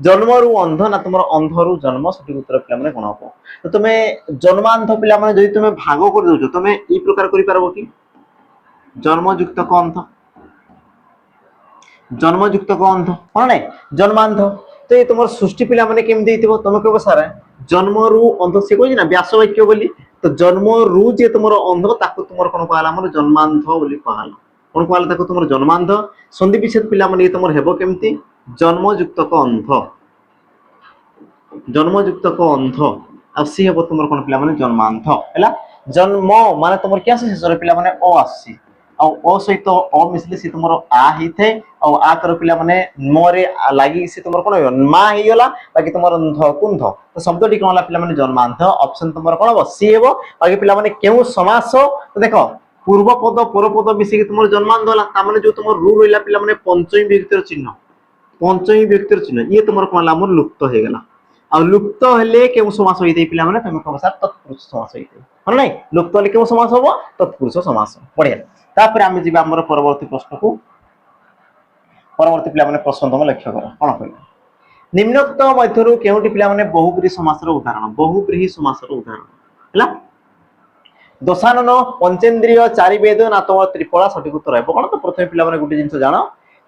জন্মরু অন্ধ না তোমার অন্ধরু জন্ম। সঠিক উত্তর পিলাମାନେ কোন হবো। তো তুমি জন্মান্ধ পিলাମାନେ যদি তুমি ভাগ করে দউছো তুমি এই প্রকার করি পারবো কি জন্মযুক্ত ক অন্ধ জন্মযুক্ত ক অন্ধ কোন নাই জন্মান্ধ तो ये तुम सृष्टि पिला माने केमती हिथिबो तुम कहबो सारा जन्म रु अंध से कहछि ना व्यास वाक्य बोली तो जन्म रु जे तुमर अंध ताको तुमर कोन कहला हमर जन्मांध बोली कहला कोन कहला ताको तुमर जन्मांध संधि विच्छेद पिला माने तुमर हेबो केमती जन्म युक्त को अंध जन्म युक्त को अंध आ सी हेबो तुमर कोन पिला माने जन्मांध हैला जन्म माने तुमर क्या से शेष पिला माने अ आसी आ अ सहित अ मिसले सी तुमर आ हिथे आ आ कर पिला माने मोरे लागि सी तुमर कोन मा हि गला बाकी तुमर अंध कुंध तो शब्द टी कोन पिला माने जन्मांध ऑप्शन तुमर कोन हो सी हेबो बाकी पिला माने केउ समास तो देखो पूर्व पद पर पद मिसी तुमर जन्मांध होला ता माने जो तुमर रु रहिला पिला माने पंचमी व्यक्तिर चिन्ह पंचमी व्यक्तिर चिन्ह ये तुमर कोन हमर लुप्त हो गेला आ लुप्त हेले केउ समास होइते पिला माने तुम कहबो सर तत्पुरुष समास होइते हन नै लुप्त हेले केउ समास होबो तत्पुरुष समास बढ़िया तापर आमे जिबा हमर परवर्ती प्रश्न को परवर्ती पिला माने प्रश्न तुम लक्ष्य करो कोन कहला निम्नोक्त मध्यरु केउटी पिला माने बहुब्रीहि समासर बहुब्रीहि समासर उदाहरण हला दशानन पंचेंद्रिय चारि वेद ना तो त्रिफला सठिक उत्तर है कोन तो प्रथम पिला माने गुटे जिंस जानो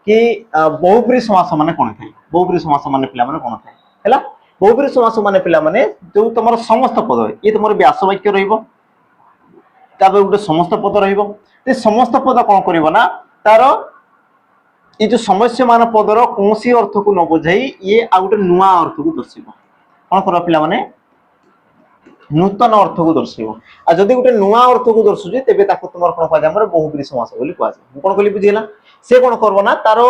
कि बहुब्रीहि समास माने कोन थाय बहुब्रीहि समास माने पिला माने कोन थाय हला बहुब्रीहि समास माने पिला माने जो तमर समस्त पद ये तमर व्यास वाक्य रहइबो तापर गुटे समस्त पद रहइबो ते समस्त पद कोन करिवो ना तार ये जो समस्या मान पदर कौनसी अर्थ को न बुझाई ये आ गोटे नुआ अर्थ को दर्शिबो कोन कर पिला माने नूतन अर्थ को दर्शिबो आ जदी गोटे नुआ अर्थ को दर्शुजी तेबे ताको तुमर कोन कहै हमर बहुब्रीहि समास बोली कहै छै कोन कहली बुझिला से कोन करबो ना तारो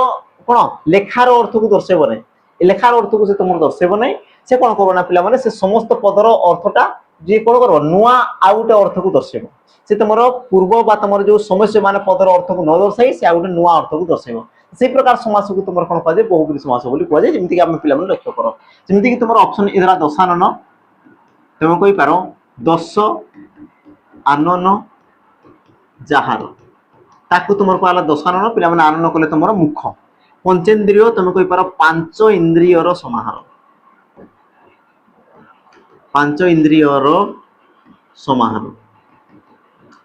कोन लेखार अर्थ को दर्शेबो नै ए लेखार अर्थ को से तुमर दर्शेबो नै से कोन करबो ना पिला माने से समस्त पदर अर्थटा जे कोन करबो नुआ आ गोटे अर्थ को दर्शेबो से तुमर पूर्व बा तुमर जो समस्या मान पदर अर्थ को न दर्शाई से आ गोटे नुआ अर्थ को दर्शेबो से प्रकार समास को तुमर कोन कहै बहुब्रीहि समास बोली कहै जेमति कि हम पिला माने लक्ष्य करो जेमति कि तुमर ऑप्शन इधर दशानन तुम कहि पारो दश आनन जहार ताकू तुमर कहला दशानन पिला माने आनन कले तुमर मुख पंचेंद्रिय तुम कहि पारो पांच इंद्रियर समाहार पांच इंद्रियर समाहार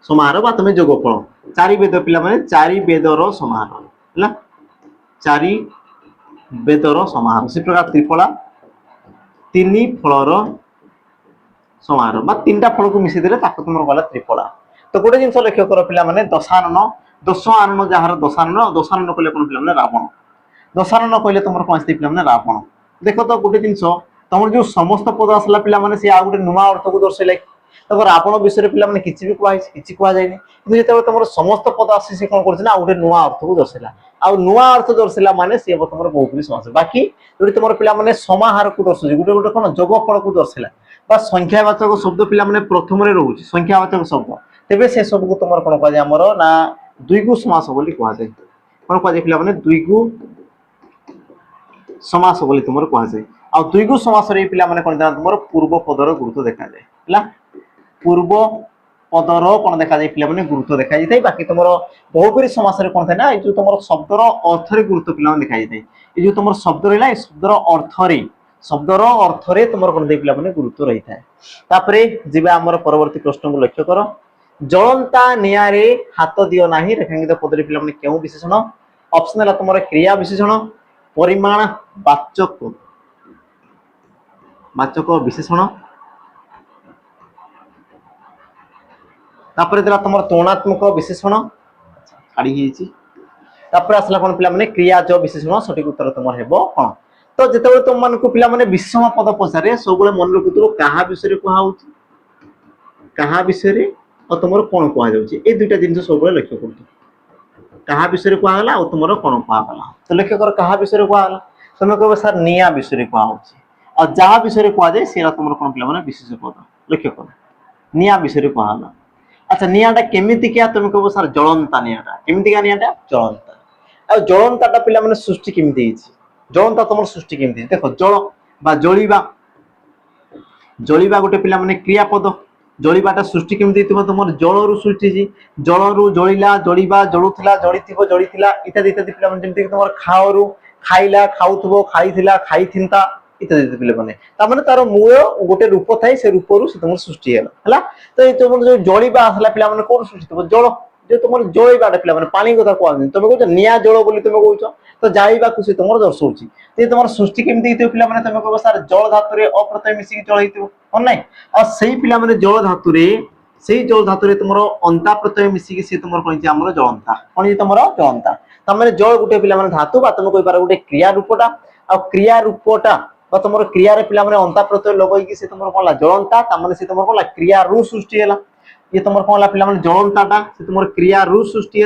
समाहार बा तुम जोगफल चारि वेद पिला माने चारि वेदर समाहार हला चारि वेदर समाहार से प्रकार त्रिफला तीन फलर समाहार बा तीनटा फल को मिसे देले ताको तुमर गला त्रिफला तो गोटे जिंस लक्ष्य कर पिला माने दशानन दश आनन जहार दशानन दशानन कले कोन पिला माने रावण दशानन कहले तुमर कोन आस्ते पिला माने रावण देखो तो गोटे जिंस तुमर जो समस्त पद आसला पिला माने से आ गोटे नुवा अर्थ को दर्शैला तो रावण विषय पिला माने किछि भी कहै जायनि किंतु जेते तुमर समस्त पद आसी से कोन करछ ना गोटे नुवा अर्थ को दर्शैला आ नुवा अर्थ दर्शैला माने से तुमर बहुब्रीहि समास बाकी जोडी तुमर पिला माने समाहार को दर्शै गोटे गोटे कोन जोगफल को दर्शैला बा संख्यावाचक शब्द पिला माने प्रथम रे रहउछि संख्यावाचक शब्द तेबे से सब को तुमर कोन कहै हमर ना द्विगु समास बोली कहै जाय कोन कहै पिला माने द्विगु समास बोली तुमर कहै जाय आ द्विगु समास रे पिला माने कोन तुमर पूर्व पदर गुरुत्व देखा जाय हला पूर्व पदर कोन देखा जाय पिला माने गुरुत्व देखा जाय बाकी तुमर बहुब्रीहि समास रे कोन थाय ना ए जो तुमर शब्दर अर्थ रे गुरुत्व पिला माने देखा जाय ए जो तुमर शब्द रहला ए शब्दर अर्थ रे तुमर कोन दे पिला माने गुरुत्व रही थाय तापरे जिबा हमर परवर्ती प्रश्न को लक्ष्य करो जळंता नियारे हाथ दियो नाही रेखांकित पद रे पिला माने केउ विशेषण ऑप्शन हला तुमर क्रिया विशेषण परिमाण वाचक विशेषण तापर देला तुमर तुलनात्मक विशेषण छाड़ी हिची तापर असला कोन पिला माने क्रियाज विशेषण सठिक उत्तर तुमर हेबो कोन तो जेतेबे तुम मन को पिला माने विषम पद पसारे सबले मन रखुतरो कहा विषय रे कहा होची कहा विषय रे और तुमर कोन कहा जाउची ए दुटा जिंस सबले लक्ष्य करतो कहा विषय रे कहा हला और तुमर कोन कहा हला तो लक्ष्य कर कहा विषय रे कहा हला तुम कहबो सर निया विषय रे कहा होची और जहा विषय रे कहा जाय सेरा तुमर कोन पिला माने विशेष पद लक्ष्य कर निया विषय रे कहा हला अच्छा नियाटा केमिति क्या तुम कहबो सर जळंता नियाटा केमिति का नियाटा जळंता आ जळंताटा पिला माने सृष्टि केमिति हिची जळंता तुमर सृष्टि केमिति देखो जळ बा जळीबा गोटे पिला माने क्रियापद जळीबाटा सृष्टि केमिति तुमर जळरु सृष्टि जी जळरु जळीला जळीबा जळुथला जळीथिबो जळीथिला इत्यादि इत्यादि पिला माने जेमिति तुमर खाओरु खाइला खाउथबो खाइथिला खाइथिनता इत्यादि पिला माने ता माने तार मूल गोटे रूप थाई से रूपरु से तुमर सृष्टि हला तो ए तुमर जो जळीबा आसला पिला माने कोन सृष्टि तबो जळ যে তোমার জଳେଇବାটা ପିଲାମାନେ ପାଣି କଥା କୁହନ୍ତି ତମେ କହୁଛ ନିଆଁ ଜଳ ବୋଲି ତମେ କହୁଛ ତ ଜାଳିବାକୁ ସେ ତମର ଦର୍ଶଉଛି ଯେ ତମର ସୃଷ୍ଟି କେମିତି ହେଇଥିବ ପିଲାମାନେ ତମେ କହିବ ସାର୍ ଜଳ ଧାତୁରେ ଅପ୍ରତ୍ୟୟ ମିଶିକି ଜଳ ହେଇଥିବ ହଁ ନାଇଁ ଆଉ ସେଇ ପିଲାମାନେ ଜଳ ଧାତୁରେ ସେଇ ଜଳ ଧାତୁରେ ତୁମର ଅନ୍ତା ପ୍ରତ୍ୟୟ ମିଶିକି ସେ ତୁମର କହିଛି ଆମର ଜଳନ୍ତା କଣ ଯେ ତମର ଜଳନ୍ତା ତାମାନେ ଜଳ ଗୋଟେ ପିଲାମାନେ ଧାତୁ ବା ତମେ କହିପାର ଗୋଟେ କ୍ରିୟା ରୂପଟା ଆଉ କ୍ରିୟା ରୂପଟା বা তোমার ক্রিয়ারে পিলাମାନେ ଅନ୍ତା ପ୍ରତ୍ୟୟ ଲଗେଇକି ସେ ତମର କଣ ହେଲା ଜଳନ୍ତା ତାମାନେ ସେ ତମର କଣ ହେଲା କ୍ରିୟାରୁ ସୃଷ୍ଟି ହେଲା ये तुम कौन ला पिला जलंता से तुम क्रिया रू सृष्टि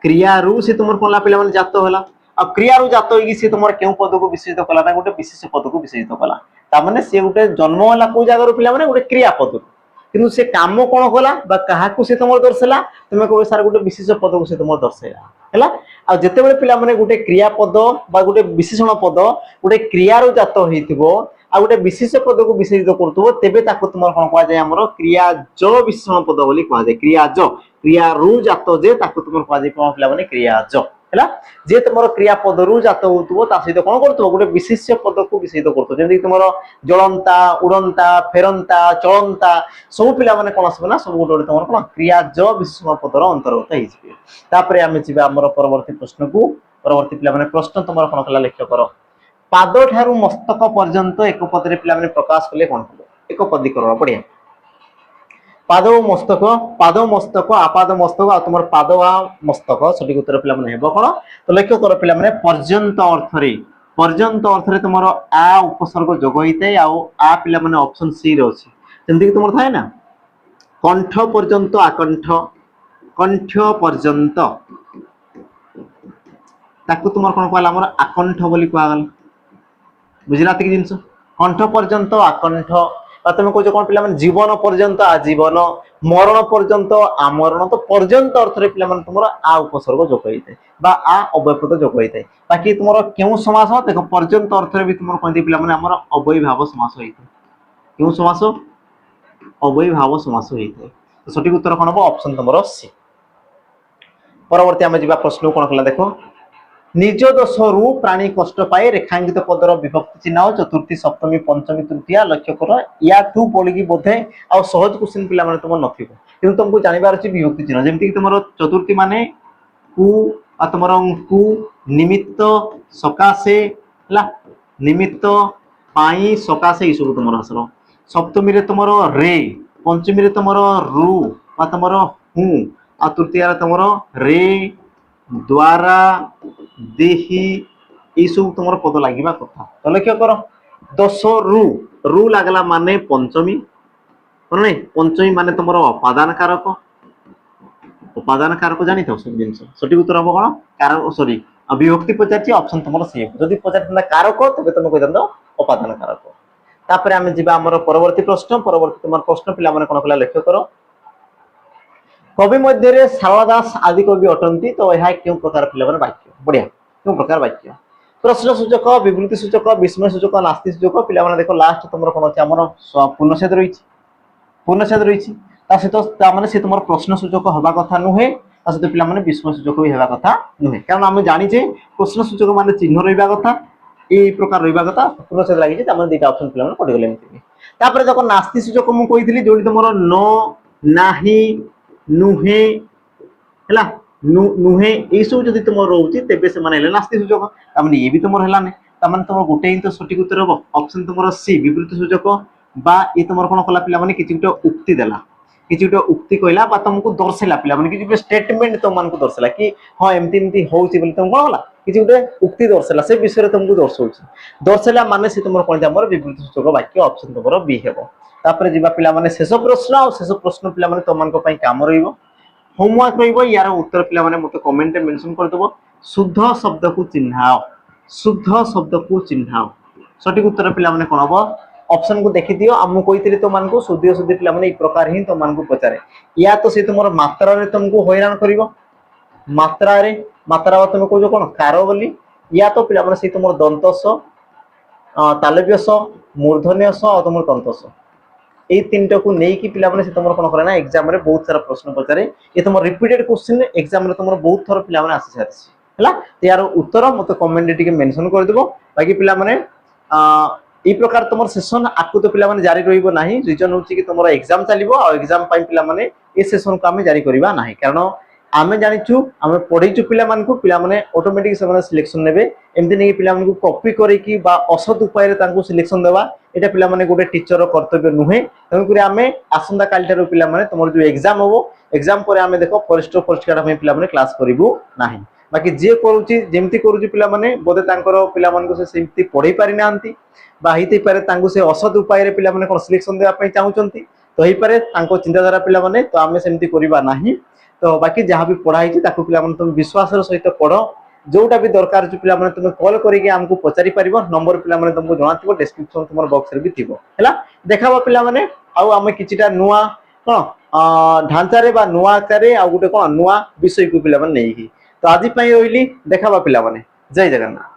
क्रिया रू से तुम कौन ला पिला जात है आ क्रिया रू जात होगी से तुम क्यों पद को विशेषित कला ना गोटे विशेष पद को विशेषित कला तामाने से गोटे जन्म है को जगह पिला गोटे क्रिया पद किंतु से काम कौन कला क्या से तुम दर्शाला तुम कह सार गोटे विशेष पद को से तुम दर्शाइला है आ जिते बड़े पिला गोटे क्रिया पद बा गोटे विशेषण पद गोटे क्रिया रू जात हो आ गोटे विशेष पद को विशेषित करुव तेबे ताको तुम कौन कह जाए क्रियाज विशेषण पद बोली कह जाए क्रियाज क्रिया रू जात जे ताको तुम कह जाए कौन पिला क्रियाज है जे तुम क्रिया पद रू जात हो सहित कौन कर गोटे विशेष पद को विशेषित कर जमी तुम जलंता उड़ंता फेरंता चलंता सब पिला कौन आसबे ना सब गोटे तुम कौन क्रियाज विशेषण पदर अंतर्गत होपर आम जी आम परवर्ती प्रश्न को परवर्ती पिला प्रश्न तुम कौन कला लक्ष्य कर पाद ठारू मस्तक पर्यंत एक पदरे पिला प्रकाश कले कौन हम एक पदीकरण बढ़िया पाद मस्तक आपाद मस्तक आ तुम पाद आ मस्तक सठिक उत्तर पिला कौन तो लक्ष्य कर पिला पर्यंत अर्थ तुम आ उपसर्ग जोग होता है आ पिला ऑप्शन सी रे अच्छे जमीक तुम थाए ना कंठ पर्यंत आकंठ कंठ पर्यंत ताकू तुम कौन कहला आकंठ बोली कहगला बुझला तक जिनस कंठ पर्यंत आकंठ तुम कह कौन पिला जीवन पर्यंत आजीवन मरण पर्यंत आमरण तो पर्यंत अर्थ पिला तुम आ उपसर्ग जोग होता है आ अव्ययपद जोग होता है बाकी तुम क्यों समास देख पर्यंत अर्थ भी तुम कहते पिला अव्ययी भाव समास होता है क्यों समास अव्ययी भाव समास होता है तो सठिक उत्तर कौन हम ऑप्शन तुम सी परवर्ती आम जा प्रश्न कौन कला देख निज दोषरु प्राणी कष्ट पाए रेखांकित पदर विभक्ति चिन्ह चतुर्थी सप्तमी पंचमी तृतीया लक्ष्य कर या टू बोलिकी बोधे आ सहज क्वेश्चन पिला तुम नथिबो तुमको जानवर अच्छी विभक्ति चिन्ह जमीक तुम चतुर्थी माने कु तुम कु निमित्त सकाशे निमित्त पाई सकाशे ये सब तुम आसर सप्तमी रे तुम रे पंचमी रे तुम रु तुम हूँ आ तृतीय तुम रे द्वारा देही ये सब तुम पद लगे कथा तो लक्ष्य कर दश रु लगला माने पंचमी नहीं पंचमी माने तुम उपादान कारक जानी था सब जिन सठिक उत्तर हम कौन कारक सॉरी विभक्ति पचार ऑप्शन तुम सी जदि पचार कारक तेज तुम कही उपादान कारक तापर आम जा आम परवर्ती प्रश्न तुम प्रश्न पिला कौन कला लक्ष्य कर कवि मध्य शारदा दास आदि कवि अटंती तो यह क्यों प्रकार पिला वाक्य बढ़िया क्यों प्रकार वाक्य प्रश्न सूचक विवृत्ति सूचक विस्मय सूचक नास्ति सूचक पिला देख लास्ट तुम कौन अच्छे आम पूर्णछेद रही सहित सी तुम प्रश्न सूचक हवा कथा नुहे सहित पिला विस्मय सूचक भी हवा कथा नुहे कारण आम जाचे प्रश्न सूचक मान चिन्ह रहा कथा ये प्रकार रहा कथा पूर्णछेद लगी दुईटा ऑप्शन पिला पढ़ीगले तापर देख नास्ति सूचक मुझे जो तुम न नाही नुहे है नुहे ये सब जब तुम रोचे तेज से नास्ति सूचक ये भी तुम है तुम गोटे ही तो सठिक उत्तर हम ऑप्शन तुम सी विवृत्ति सूचक बा ये तुम कौन कला पिला कि गोटे उक्ति देला कि गोटे उक्ति कहला तुमको दर्शाला पिला कि गोटे स्टेटमेंट तुमको दर्शाला कि हाँ एमती एमती हो तुम कौन कला कि गोटे उक्ति दर्शाला से विषय तुमको दर्शाला माने से तुम कौन विवृत्ति सूचक वाक्य ऑप्शन तुम बी हे तापर जी पिला शेष प्रश्न और शेष प्रश्न पिला तुम काम रही होमवर्क रही यार उत्तर पिला मत कमेंट मेंशन करदेव शुद्ध शब्द को चिन्हाओ सठिक उत्तर पिला कौन हम ऑप्शन को देखी दियो आम कही तुमको शुद्ध शुद्धि पिला प्रकार ही तुमको पचारे या तो सी तुम मात्रा रे तुमको हैरान कर मात्रा तुम कह कौन कार बोली या तो पिला सी तुम दंतस तालव्यस मूर्धन्यस और तुम तंतस ये तीन टा को नहीं कि पिला से तुम कौन करे ना एग्जाम रे बहुत सारा प्रश्न पचारे ये तुम रिपीटेड क्वेश्चन एग्जाम रे तुम बहुत थर पिला आसी सारी है यार उत्तर मत कमेंट टी मेंशन कर देबो बाकी पिला এই প্রকার তোমার সেশন আকু তো পিলা মানে জারি রহিব ନାହିଁ রিজন হচ্ছে কি তোমার এক্সাম চালিব আর এক্সাম পাই পিলা মানে এই সেশন কু আমি জারি করিবা ନାହିଁ কারণ আমি জানিছু আমি পড়াইছু পিলা মানকু পিলা মানে অটোমেটিক সেমানে সিলেকশন নেবে এমতি নেই পিলা মানকু কপি করিকি বা অসৎ উপায়ে তাঙ্কু সিলেকশন দেবা এটা পিলা মানে গোটে টিচর কর্তব্য নুহে তেমনি আমি আসন্তা কালিঠার পিলা মানে তোমার যে এক্সাম হবো এক্সাম পরে আমি দেখো ফরেস্টর ফরেস্ট গার্ড আমি পিলা মানে ক্লাস করিবু ନାହିଁ বাকি যে করুচি যেমতি করুচি পিলা মানে বোধে তাঙ্কর পিলা মানকু সে সেমতি পড়াই পারি নাহান্তি বা ହେଇଥାଇପାରେ ତାଙ୍କୁ ସେ ଅସତ ଉପାୟରେ ପିଲାମାନେ କ'ଣ ସିଲେକ୍ସନ ଦେବା ପାଇଁ ଚାହୁଁଛନ୍ତି ତ ହେଇପାରେ ତାଙ୍କ ଚିନ୍ତାଧାରା ପିଲାମାନେ ତ ଆମେ ସେମିତି କରିବା ନାହିଁ ତ ବାକି ଯାହା ବି ପଢା ହେଇଛି ତାକୁ ପିଲାମାନେ ତମେ ବିଶ୍ୱାସର ସହିତ ପଢ ଯୋଉଟା ବି ଦରକାର ଅଛି ପିଲାମାନେ ତମେ କଲ୍ କରିକି ଆମକୁ ପଚାରି ପାରିବ ନମ୍ବର ପିଲାମାନେ ତମକୁ ଜଣାଥିବ ଡେସ୍କ୍ରିପସନ ତୁମର ବକ୍ସରେ ବି ଥିବ ହେଲା ଦେଖାବା ପିଲାମାନେ ଆଉ ଆମେ କିଛିଟା ନୂଆ କ'ଣ ଢାଞ୍ଚାରେ ବା ନୂଆ ଆକାରରେ ଆଉ ଗୋଟେ କ'ଣ ନୂଆ ବିଷୟକୁ ପିଲାମାନେ ନେଇକି ତ ଆଜି ପାଇଁ ରହିଲି ଦେଖାବା ପିଲାମାନେ ଜୟ ଜଗନ୍ନାଥ।